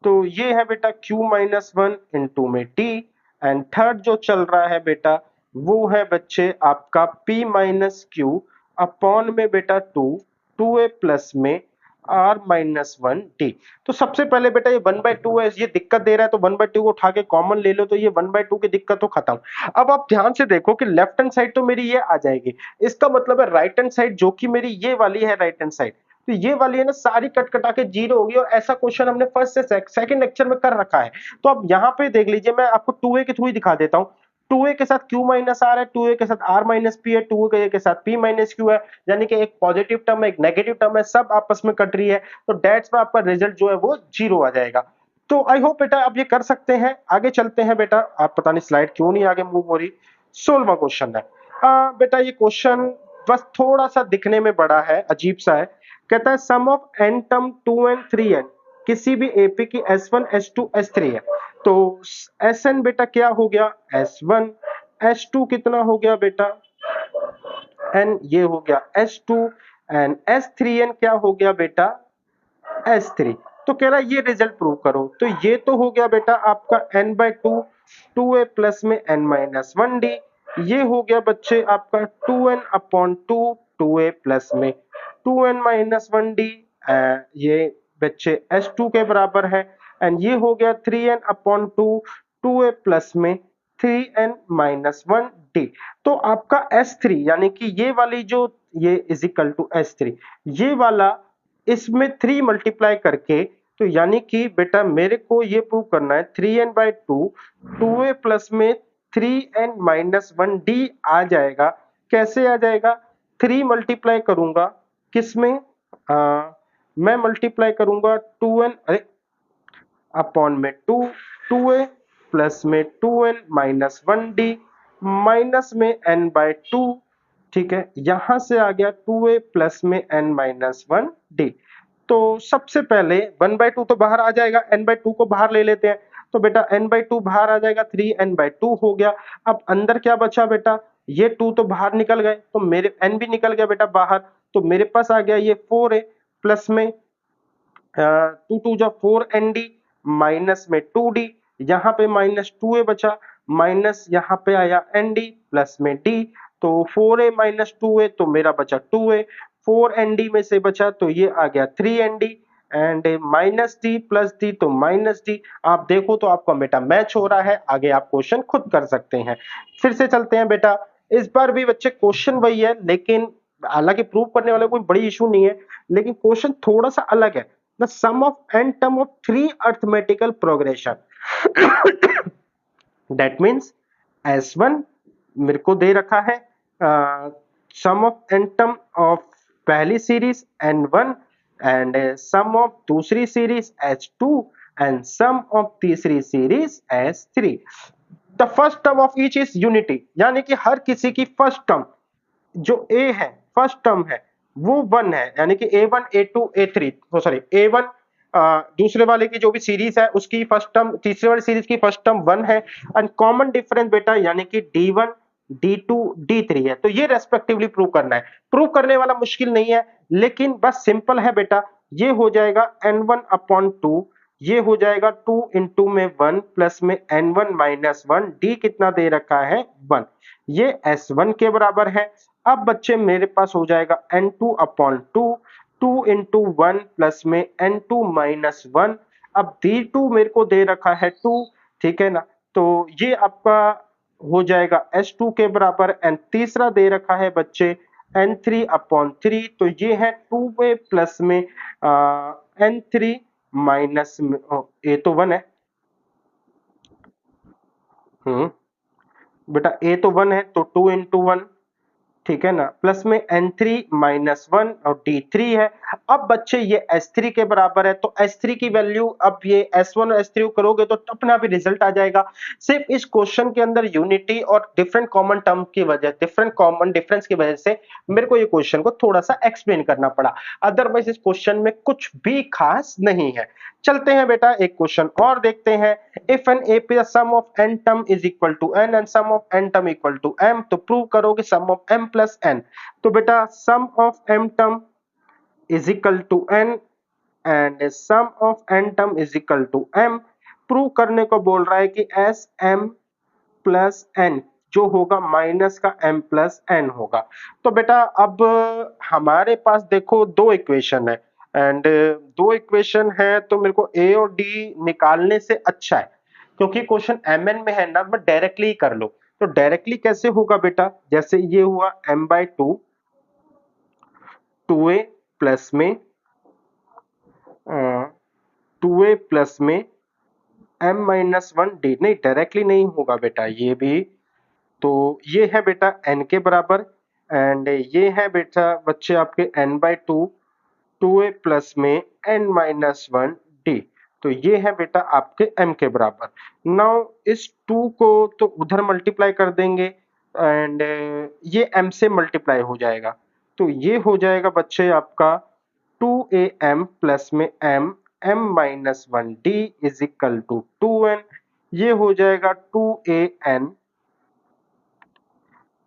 तो ये है बेटा q-1 इंटू में t एंड थर्ड जो चल रहा है बेटा वो है बच्चे आपका p-q अपॉन में बेटा 2a प्लस में r-1 d। तो सबसे पहले बेटा ये 1/2 है, ये दिक्कत दे रहा है, तो 1/2 को उठा के कॉमन ले लो, तो ये 1/2 की दिक्कत तो खत्म। अब आप ध्यान से देखो कि लेफ्ट हैंड साइड तो मेरी ये आ जाएगी, इसका मतलब है राइट हैंड साइड जो कि मेरी ये वाली है राइट हैंड साइड, तो ये वाली है ना सारी कट कटा के जीरो होगी। और ऐसा क्वेश्चन हमने फर्स्ट से सेकंड लेक्चर में कर रखा है। तो अब यहाँ पे देख लीजिए, मैं आपको 2a के थ्रू ही दिखा देता हूँ। 2a के साथ q माइनस आर है, 2a के साथ r माइनस पी है, 2a के साथ p माइनस q है, यानी कि एक पॉजिटिव टर्म है एक नेगेटिव टर्म है, सब आपस में कट रही है। तो डेट्स में आपका रिजल्ट जो है वो जीरो आ जाएगा। तो आई होप बेटा आप ये कर सकते हैं। आगे चलते हैं बेटा, आप पता नहीं स्लाइड क्यों नहीं आगे मूव हो रही। 16वां क्वेश्चन है बेटा, ये क्वेश्चन बस थोड़ा सा दिखने में बड़ा है, अजीब सा है। कहता है sum of n term 2n 3n किसी भी एपी की s1 s2 s3 है। तो sn बेटा क्या हो गया? s1, s2 कितना हो गया बेटा? n ये हो गया s2 एंड s3n क्या हो गया बेटा? s3। तो कह रहा है ये रिजल्ट प्रूव करो। तो ये तो हो गया बेटा आपका n/2 2a प्लस में n-1 d ये हो गया बच्चे आपका 2n/2 2a प्लस में 2n-1d, ये बच्चे s2 के बराबर है। एंड ये हो गया 3n/2 2a प्लस में 3n-1d। तो आपका s3 यानी कि ये वाली जो ये इज इक्वल टू s3, ये वाला इसमें 3 मल्टीप्लाई करके, तो यानी कि बेटा मेरे को ये प्रूव करना है 3n/2 2a प्लस में 3n-1d आ जाएगा। कैसे आ जाएगा? 3 मल्टीप्लाई करूंगा किसमें, मैं मल्टीप्लाई करूंगा 2n अरे अपॉन में 2a प्लस में 2n-1d माइनस में n/2। ठीक है, यहां से आ गया 2a प्लस में n-1d। तो सबसे पहले 1/2 तो बाहर आ जाएगा, n/2 को बाहर ले लेते हैं। तो बेटा n/2 बाहर आ जाएगा, 3n/2 हो गया। अब अंदर क्या बचा बेटा, ये 2 तो बाहर निकल गए, तो मेरे n भी निकल गया बेटा बाहर। तो मेरे पास आ गया ये 4a प्लस में 2 जा 4nd माइनस में 2d, यहाँ पे माइनस 2a बचा, माइनस यहाँ पे आया nd प्लस में d। तो 4a माइनस 2a तो मेरा बचा 2a, 4nd में से बचा तो ये आ गया 3nd and minus D plus D तो माइनस डी। आप देखो तो आपका बेटा मैच हो रहा है, आगे आप क्वेश्चन खुद कर सकते हैं। फिर से चलते हैं बेटा, इस बार भी बच्चे क्वेश्चन वही है, लेकिन हालांकि प्रूव करने वाला कोई बड़ी इशू नहीं है, लेकिन क्वेश्चन थोड़ा सा अलग है। The sum of n term of 3 arithmetical progression, that means S1 मेरे को दे रखा है, sum of n term of पहली series N1 and sum of दूसरी series H2 and sum of तीसरी series S3। The first term of each is unity, यानी कि हर किसी की फर्स्ट टर्म जो a है, फर्स्ट टर्म है वो 1 है, यानी कि a1 a2 a3, sorry a1 दूसरे वाले की जो भी सीरीज है उसकी फर्स्ट टर्म, तीसरे वाली सीरीज की फर्स्ट टर्म 1 है। एंड कॉमन डिफरेंस बेटा यानी कि d1 d2 d3 है। तो ये रेस्पेक्टिवली प्रूव करना है, प्रूव करने वाला मुश्किल नहीं है, लेकिन बस सिंपल है बेटा। ये हो जाएगा n1/2, ये हो जाएगा 2 इंटू में 1 प्लस में n1-1, d कितना दे रखा है 1, ये S1 के बराबर है। अब बच्चे मेरे पास हो जाएगा n2/2, 2 इंटू 1 प्लस में n2-1। अब d2 मेरे को दे रखा है 2, ठीक है ना, तो ये आपका हो जाएगा S2 के बराबर। एंड तीसरा दे रखा है बच्चे n3/3, तो ये है 2a प्लस में n3 माइनस में ए तो 1 है, बेटा ए तो 1 है तो 2 इंटू 1, ठीक है ना, प्लस में n3-1 और d3 है। अब बच्चे ये s3 के बराबर है, तो s3 की वैल्यू अब ये s1 और s3 करोगे तो अपना भी रिजल्ट आ जाएगा। सिर्फ इस क्वेश्चन के अंदर यूनिटी और डिफरेंट कॉमन टर्म की वजह, डिफरेंट कॉमन डिफरेंस की वजह से मेरे को ये क्वेश्चन को थोड़ा सा एक्सप्लेन करना पड़ा, अदरवाइज इस क्वेश्चन में कुछ भी खास नहीं है। चलते हैं बेटा एक क्वेश्चन और देखते हैं। If an A P sum of n term is equal to n and sum of n term equal to m, तो प्रूव करो कि sum of m plus n। तो बेटा sum of m term is equal to n and sum of n term is equal to m। Prove करने को बोल रहा है कि एस m प्लस n जो होगा माइनस का m प्लस n होगा। तो बेटा अब हमारे पास देखो दो इक्वेशन है, एंड दो इक्वेशन है, तो मेरे को a और d निकालने से अच्छा है, क्योंकि क्वेश्चन mn में है ना, मैं डायरेक्टली ही कर लो। तो डायरेक्टली कैसे होगा बेटा, जैसे ये हुआ m/2 2a प्लस में 2a प्लस में m-1d, नहीं डायरेक्टली नहीं होगा बेटा ये भी। तो ये है बेटा n के बराबर, एंड ये है बेटा बच्चे आपके n/2 2a प्लस में n-1d, तो ये है बेटा आपके m के बराबर। नाउ इस 2 को तो उधर मल्टीप्लाई कर देंगे एंड ये m से मल्टीप्लाई हो जाएगा, तो ये हो जाएगा बच्चे आपका 2am प्लस में m-1d is equal to 2n। ये हो जाएगा 2an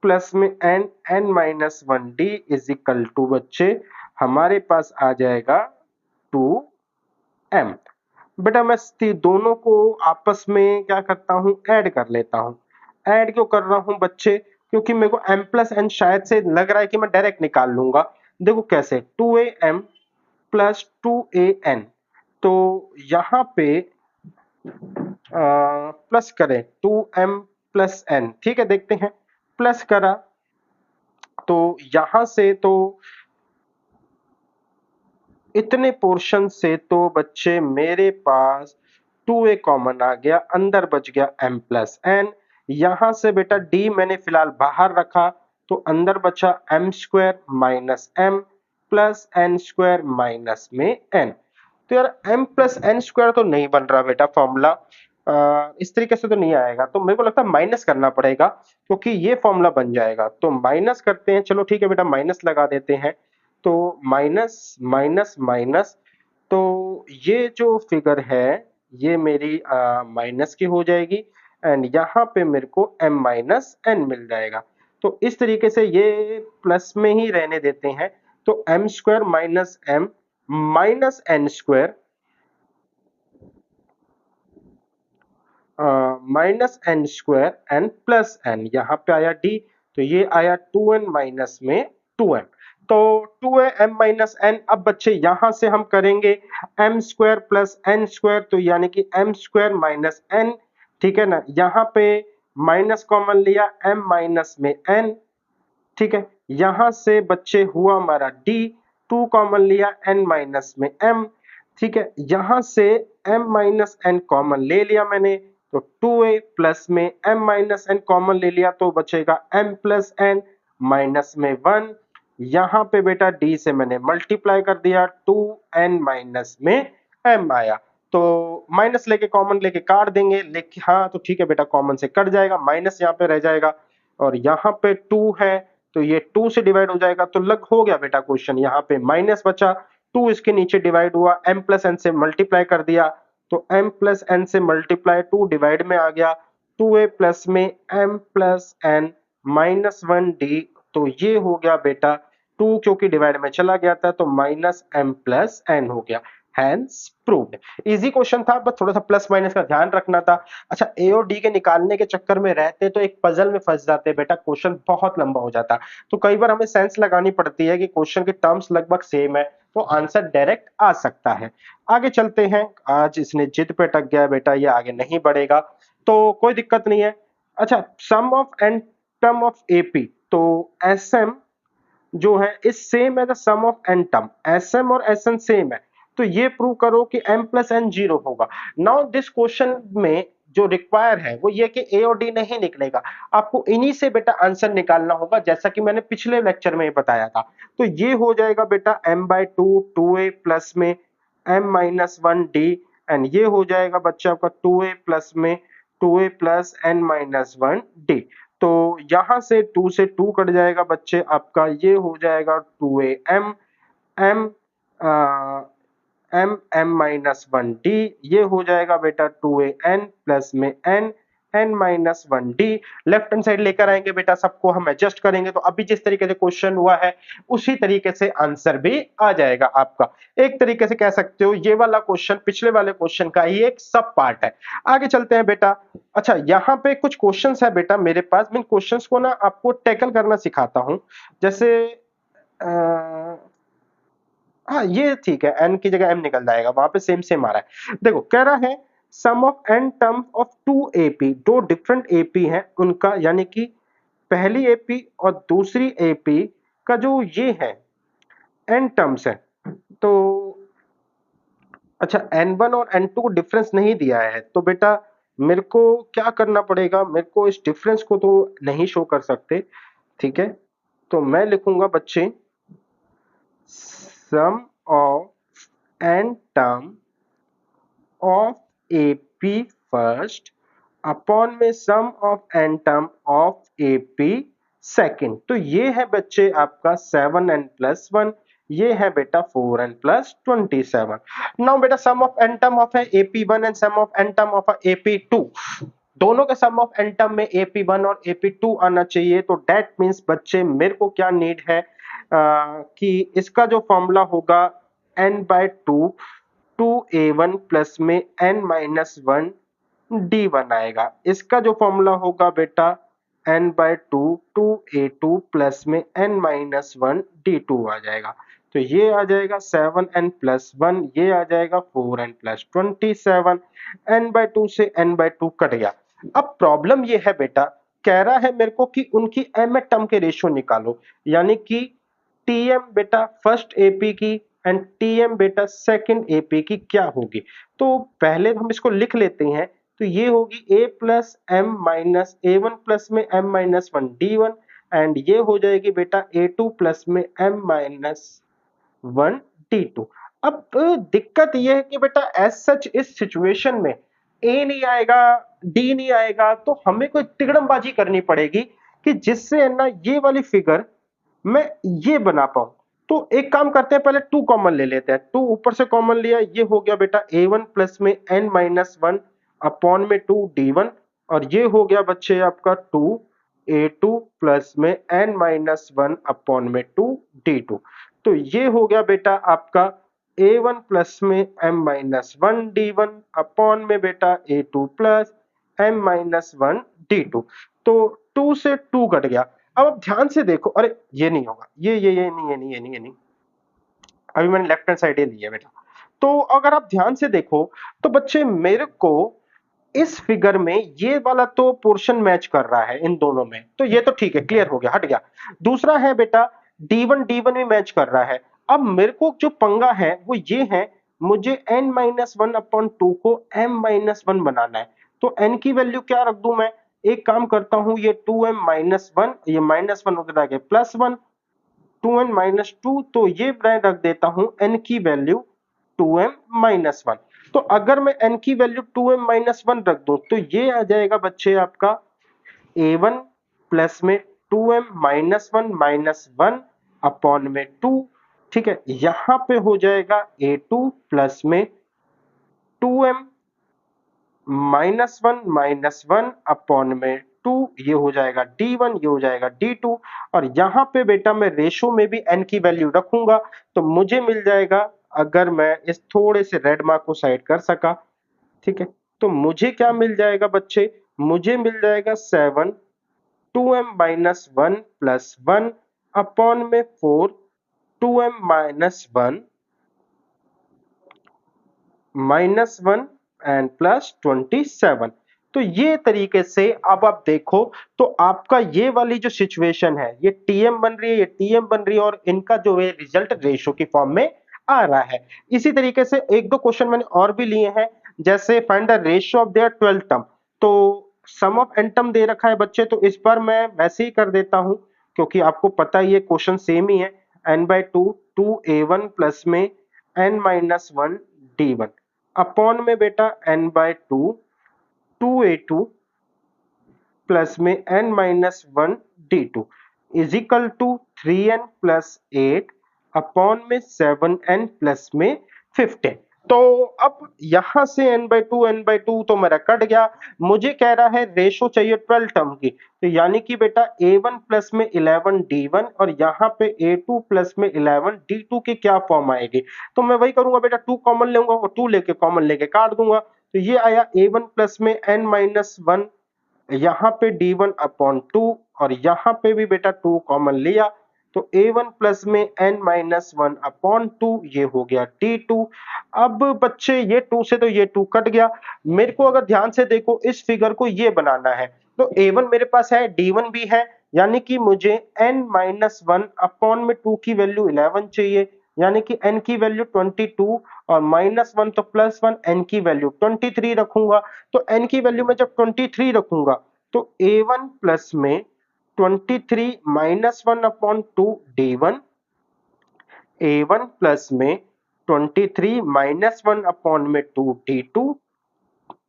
प्लस में n-1d इज इक्वल टू बच्चे हमारे पास आ जाएगा 2m। बेटा मैं दोनों को आपस में क्या करता हूं, ऐड कर लेता हूं। ऐड क्यों कर रहा हूं बच्चे, क्योंकि मेरे को m प्लस एन शायद से लग रहा है कि मैं डायरेक्ट निकाल लूंगा। देखो कैसे, 2am प्लस 2an, तो यहाँ पे प्लस करें 2m प्लस n, ठीक है देखते हैं, प्लस करा तो यहां से तो इतने पोर्शन से तो बच्चे मेरे पास 2a कॉमन आ गया, अंदर बच गया m प्लस एन। यहां से बेटा d मैंने फिलहाल बाहर रखा तो अंदर बचा m square minus m plus n square minus में n। तो यार m प्लस एन स्क्वायर तो नहीं बन रहा बेटा फॉर्मूला, इस तरीके से तो नहीं आएगा, तो मेरे को लगता है माइनस करना पड़ेगा क्योंकि ये फॉर्मूला बन जाएगा। तो माइनस करते हैं, चलो ठीक है बेटा माइनस लगा देते हैं। तो माइनस माइनस माइनस, तो ये जो फिगर है ये मेरी माइनस की हो जाएगी एंड यहाँ पे मेरे को m माइनस एन मिल जाएगा। तो इस तरीके से ये प्लस में ही रहने देते हैं। तो m square minus m minus N square minus N square N plus N, यहाँ पे आया d, तो ये आया 2n माइनस में 2m, तो 2am माइनस एन। अब बच्चे यहां से हम करेंगे m square plus N square, तो यानी कि m स्क्वायर माइनस एन, ठीक है ना। यहाँ पे माइनस कॉमन लिया m माइनस में n, ठीक है। यहां से बच्चे हुआ हमारा d, 2 कॉमन लिया n माइनस में m, ठीक है। यहां से m माइनस n कॉमन ले लिया मैंने, तो 2a प्लस में m माइनस n कॉमन ले लिया तो बचेगा m प्लस n माइनस में 1। यहां पे बेटा d से मैंने मल्टीप्लाई कर दिया, 2n माइनस में m आया, तो माइनस लेके कॉमन लेके काट देंगे, लेके हाँ तो ठीक है बेटा कॉमन से कट जाएगा, माइनस यहाँ पे रह जाएगा और यहाँ पे 2 है तो ये 2 से डिवाइड हो जाएगा, तो लग हो गया बेटा क्वेश्चन। यहाँ पे माइनस बचा, 2 इसके नीचे डिवाइड हुआ, m प्लस एन से मल्टीप्लाई कर दिया तो m प्लस एन से मल्टीप्लाई 2 डिवाइड में आ गया, 2a प्लस में m plus N minus 1d, तो ये हो गया बेटा 2 क्योंकि डिवाइड में चला गया था तो माइनस m प्लस एन हो गया। Hence proved. इजी क्वेश्चन था, बस थोड़ा सा प्लस माइनस का ध्यान रखना था। अच्छा ए और डी के निकालने के चक्कर में रहते तो एक पजल में फंस जाते बेटा, क्वेश्चन बहुत लंबा हो जाता, तो कई बार हमें सेंस लगानी पड़ती है कि क्वेश्चन के टर्म्स लगभग सेम है तो आंसर डायरेक्ट आ सकता है। आगे चलते हैं, आज इसने जिद पे अटक गया बेटा, ये आगे नहीं बढ़ेगा तो कोई दिक्कत नहीं है। अच्छा, sum of N term of AP, तो एसएम जो है इस सेम है the sum of N term, SM और एसएन सेम है, तो ये प्रूव करो कि m प्लस एन जीरो होगा। नाउ दिस क्वेश्चन में जो रिक्वायर है वो ये कि ए और डी नहीं निकलेगा, आपको इन्हीं से बेटा आंसर निकालना होगा, जैसा कि मैंने पिछले लेक्चर में बताया था। तो ये हो जाएगा बेटा m by two, 2a plus में m माइनस 1d, एंड ये हो जाएगा बच्चा आपका 2a प्लस में 2a plus n minus 1d। तो यहां से 2 से 2 कट जाएगा बच्चे, आपका ये हो जाएगा 2am m m m minus 1d, ये हो जाएगा बेटा 2an प्लस में n n minus 1d। Left hand side लेकर आएंगे बेटा, सबको हम एडजस्ट करेंगे तो अभी जिस तरीके से क्वेश्चन हुआ है उसी तरीके से आंसर भी आ जाएगा आपका। एक तरीके से कह सकते हो ये वाला क्वेश्चन पिछले वाले क्वेश्चन का ही एक सब पार्ट है। आगे चलते हैं बेटा। अच्छा, यहाँ पे कुछ क्वेश्चंस है बेटा मेरे पास, मैं क्वेश्चंस को ना आपको टैकल करना सिखाता हूं। जैसे हाँ ये ठीक है, n की जगह m निकल जाएगा, वहां पे सेम सेम आ रहा है। देखो कह रहा है sum of n term of two AP, दो डिफरेंट एपी हैं उनका, यानी कि पहली एपी और दूसरी एपी का जो ये है n टर्म्स है, तो अच्छा n1 और n2 को डिफरेंस नहीं दिया है तो बेटा मेरे को क्या करना पड़ेगा, मेरे को इस डिफरेंस को तो नहीं शो कर सकते, ठीक है। तो मैं लिखूंगा बच्चे sum of n term of AP first upon में sum of n term of AP second, तो ये है बच्चे आपका 7n प्लस 1, ये है बेटा 4n प्लस 27। नाउ बेटा sum of n term of है AP1 and sum of n term of AP2, दोनों के सम ऑफ n टर्म में AP1 और AP2 आना चाहिए, तो दैट मींस बच्चे मेरे को क्या नीड है कि इसका जो फॉर्मूला होगा n बाय 2 2a1 प्लस में n माइनस 1 d1 आएगा। इसका जो फॉर्मूला होगा बेटा n/2 2a2 प्लस में n-1 d2 आ जाएगा। तो ये आ जाएगा 7n+1, ये आ जाएगा 4n+27, n/2 से n/2 कट गया। अब प्रॉब्लम ये है बेटा, कह रहा है मेरे को कि उनकी mth टर्म के रेशियो निकालो, यानी कि टीएम बेटा फर्स्ट एपी की एंड टीएम बेटा सेकंड एपी की क्या होगी। तो पहले हम इसको लिख लेते हैं। तो ये होगी a plus M minus a1 plus में m-1 d1 एंड ये हो जाएगी बेटा a2 प्लस में m-1 d2। अब दिक्कत ये है कि बेटा एज सच इस सिचुएशन में a नहीं आएगा, d नहीं आएगा, तो हमें कोई तिकड़मबाजी करनी पड़ेगी कि जिससे है ना ये वाली फिगर मैं ये बना पाऊं। तो एक काम करते हैं, पहले 2 कॉमन ले लेते हैं। 2 ऊपर से कॉमन लिया, ये हो गया बेटा a1 प्लस में n-1 अपॉन में 2 d1 और ये हो गया बच्चे आपका 2a2 प्लस में n-1 अपॉन में 2 d2। तो ये हो गया बेटा आपका a1 प्लस में m-1 d1 अपॉन में बेटा a2 प्लस m-1 d2। तो 2 से 2 कट गया। अब आप ध्यान से देखो, अरे ये नहीं होगा, ये नहीं, ये नहीं। अभी मैंने लेफ्ट हैंड साइड ही ली है बेटा। तो अगर आप ध्यान से देखो तो बच्चे मेरे को इस फिगर में ये वाला तो पोर्शन मैच कर रहा है इन दोनों में, तो ये तो ठीक है, क्लियर हो गया, हट गया। दूसरा है बेटा D1 भी मैच कर रहा है। अब मेरे को जो पंगा है वो ये है, मुझे n-1/2 को m-1 बनाना है। तो n की वैल्यू क्या रख दूं मैं? एक काम करता हूं, ये 2m-1, ये -1 उधर आ गया +1, 2n-2, तो ये मैं रख देता हूं n की वैल्यू 2m-1। तो अगर मैं n की वैल्यू 2m-1 रख दूं तो ये आ जाएगा बच्चे आपका a1 प्लस में 2m-1 अपॉन में 2। ठीक है, यहां पे हो जाएगा a2 प्लस में 2m-1 अपॉन में 2, ये हो जाएगा d1, ये हो जाएगा d2। और यहां पे बेटा मैं रेशो में भी n की वैल्यू रखूंगा तो मुझे मिल जाएगा, अगर मैं इस थोड़े से रेड मार्क को साइड कर सका, ठीक है, तो मुझे क्या मिल जाएगा बच्चे? मुझे मिल जाएगा 7 2m-1 प्लस 1 अपॉन में 4 2m-1 -1 एंड प्लस 27। तो ये तरीके से अब आप देखो तो आपका ये वाली जो सिचुएशन है, ये टीएम बन रही है, ये टीएम बन रही है और इनका जो है रिजल्ट रेशो की फॉर्म में आ रहा है। इसी तरीके से एक दो क्वेश्चन मैंने और भी लिए हैं, जैसे find the ratio of their 12 term. तो सम ऑफ n टर्म दे रखा है बच्चे, तो इस बार मैं वैसे ही कर देता हूं क्योंकि आपको पता ही है क्वेश्चन सेम ही है। n/2 2a1 प्लस में n-1 d1 अपॉन में बेटा n/2 2a2 प्लस में n-1 d2 is equal to 3n plus 8 upon में 7n प्लस में 15। तो अब यहां से n/2 तो मेरा कट गया। मुझे कह रहा है रेशो चाहिए 12 टर्म की, तो यानी कि बेटा a1 प्लस में 11 d1 और यहाँ पे a2 प्लस में 11 d2 की क्या फॉर्म आएगी। तो मैं वही करूंगा बेटा, 2 कॉमन लूंगा और 2 लेके कॉमन लेके काट दूंगा। तो ये आया a1 प्लस में n-1, यहाँ पे d1 अपॉन 2 और यहाँ पे भी बेटा 2 कॉमन लिया, तो a1 प्लस में n-1 अपॉन 2, ये हो गया d2। अब बच्चे ये 2 से तो ये 2 कट गया। मेरे को अगर ध्यान से देखो इस फिगर को ये बनाना है, तो a1 मेरे पास है, d1 भी है, यानी कि मुझे n-1 अपॉन में 2 की वैल्यू 11 चाहिए, यानी कि n की वैल्यू 22 और -1 तो +1, n की वैल्यू 23 रखूंगा। तो n की वैल्यू में जब 23 रखूंगा तो a1 प्लस में 23 -1 अपॉन 2 d1, a1 प्लस में 23 -1 अपॉन में 2 d2।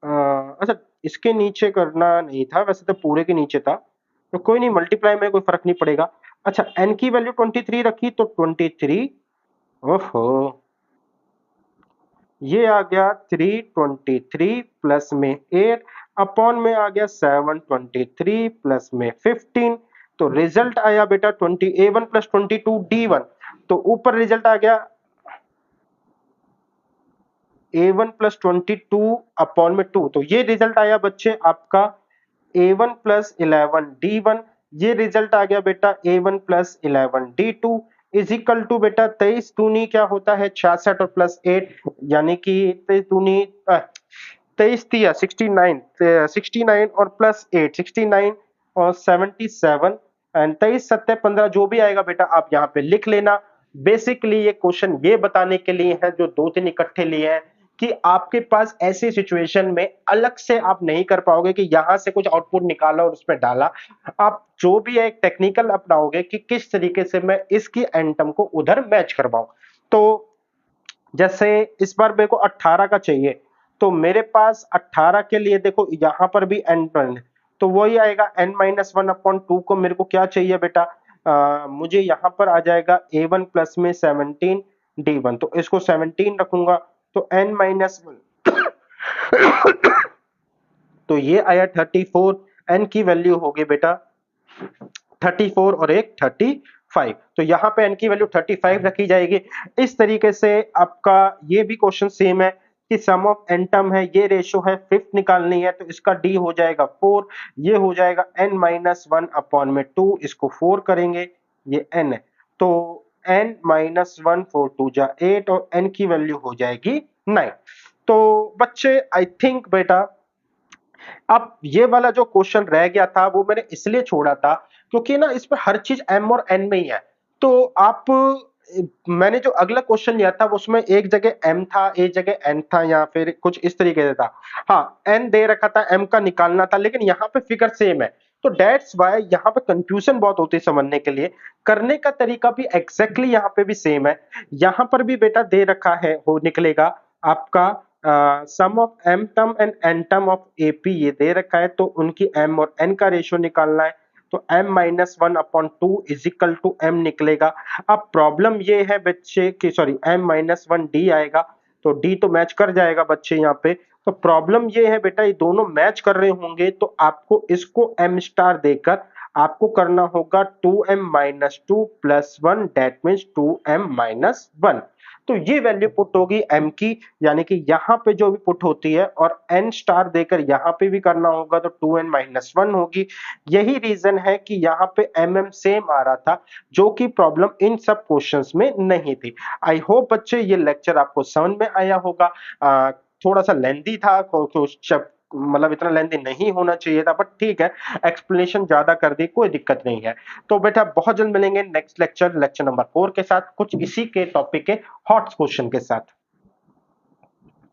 अच्छा, इसके नीचे करना नहीं था, वैसे तो पूरे के नीचे था, तो कोई नहीं, मल्टीप्लाई में कोई फर्क नहीं पड़ेगा। अच्छा, n की वैल्यू 23 रखी तो 23, ओहो, ये आ गया 323 प्लस में 8 अपॉन में आ गया 723 प्लस में 15। तो रिजल्ट आया बेटा 20 a1 प्लस 22 d1। तो ऊपर रिजल्ट आ गया a1 प्लस 22 अपॉन में 2। तो ये रिजल्ट आया बच्चे आपका a1 प्लस 11 d1, ये रिजल्ट आ गया बेटा a1 plus 11 d2 is equal to बेटा 23 दूनी क्या होता है 66 और प्लस 8 यानी कि 23 दूनी 23 तिया 69, 69 और प्लस 8 69 और 77 एंड 23 सत्ते 15 जो भी आएगा बेटा आप यहाँ पे लिख लेना। बेसिकली ये क्वेश्चन ये बताने के लिए है जो दो तीन इकट्ठे लिए हैं कि आपके पास ऐसी सिचुएशन में अलग से आप नहीं कर पाओगे कि यहां से कुछ आउटपुट निकाला और उसमें डाला। आप जो भी है एक टेक्निकल अपनाओगे कि किस तरीके से मैं इसकी एंटम को उधर मैच करवाऊं। तो जैसे इस बार मेरे को 18 का चाहिए, तो मेरे पास 18 के लिए देखो यहां पर भी एन है, तो वही आएगा n-1/2 को मेरे को क्या चाहिए बेटा, मुझे यहां पर आ जाएगा a1 प्लस में 17 d1, तो इसको 17 रखूंगा तो n-1 तो ये आया 34, n की वैल्यू होगी बेटा 34 और एक 35, तो यहाँ पे n की वैल्यू 35 रखी जाएगी। इस तरीके से आपका ये भी क्वेश्चन सेम है कि सम ऑफ एंटम है, ये रेशो है, फिफ्थ निकालनी है तो इसका d हो जाएगा 4, ये हो जाएगा n-1/2, इसको 4 करेंगे, ये n है, तो n-1 4 2 जा 8 और n की वैल्यू हो जाएगी 9। तो बच्चे आई थिंक बेटा अब ये वाला जो क्वेश्चन रह गया था वो मैंने इसलिए छोड़ा था क्योंकि ना इस पे हर चीज m और n में ही है। तो आप मैंने जो अगला क्वेश्चन लिया था उसमें एक जगह m था एक जगह n था या फिर कुछ इस तरीके से था। हाँ n दे रखा था m का निकालना था लेकिन यहाँ पे फिगर सेम है, तो डेट्स वाई यहाँ पे कंफ्यूजन बहुत होती है समझने के लिए। करने का तरीका भी एग्जैक्टली यहाँ पे भी सेम है। यहाँ पर भी बेटा दे रखा है वो निकलेगा आपका sum of m term and n term of AP ये दे रखा है, तो उनकी m और n का रेशियो निकालना है, तो m-1/2 is equal to m निकलेगा। अब प्रॉब्लम ये है बच्चे कि सॉरी m-1 d आएगा, तो d तो मैच कर जाएगा बच्चे यहाँ पे। तो प्रॉब्लम ये है बेटा ये दोनों मैच कर रहे होंगे तो आपको इसको m स्टार देकर आपको करना होगा 2m-2 plus 1 that means 2m-1। तो ये वैल्यू पुट होगी m की, यानी कि यहाँ पे जो भी पुट होती है और n स्टार देकर यहाँ पे भी करना होगा तो 2n-1 होगी। यही रीजन है कि यहाँ पे mm सेम आ रहा था जो कि प्रॉब्लम इन सब क्वेश्चंस में नहीं थी। आई होप बच्चे ये लेक्चर आपको समझ में आया होगा। थोड़ा सा लेंदी था, मतलब इतना लेंदी नहीं होना चाहिए था, बट ठीक है एक्सप्लेनेशन ज्यादा कर दी, कोई दिक्कत नहीं है। तो बेटा बहुत जल्द मिलेंगे नेक्स्ट लेक्चर नंबर 4 के साथ, कुछ इसी के टॉपिक के हॉट क्वेश्चन के साथ।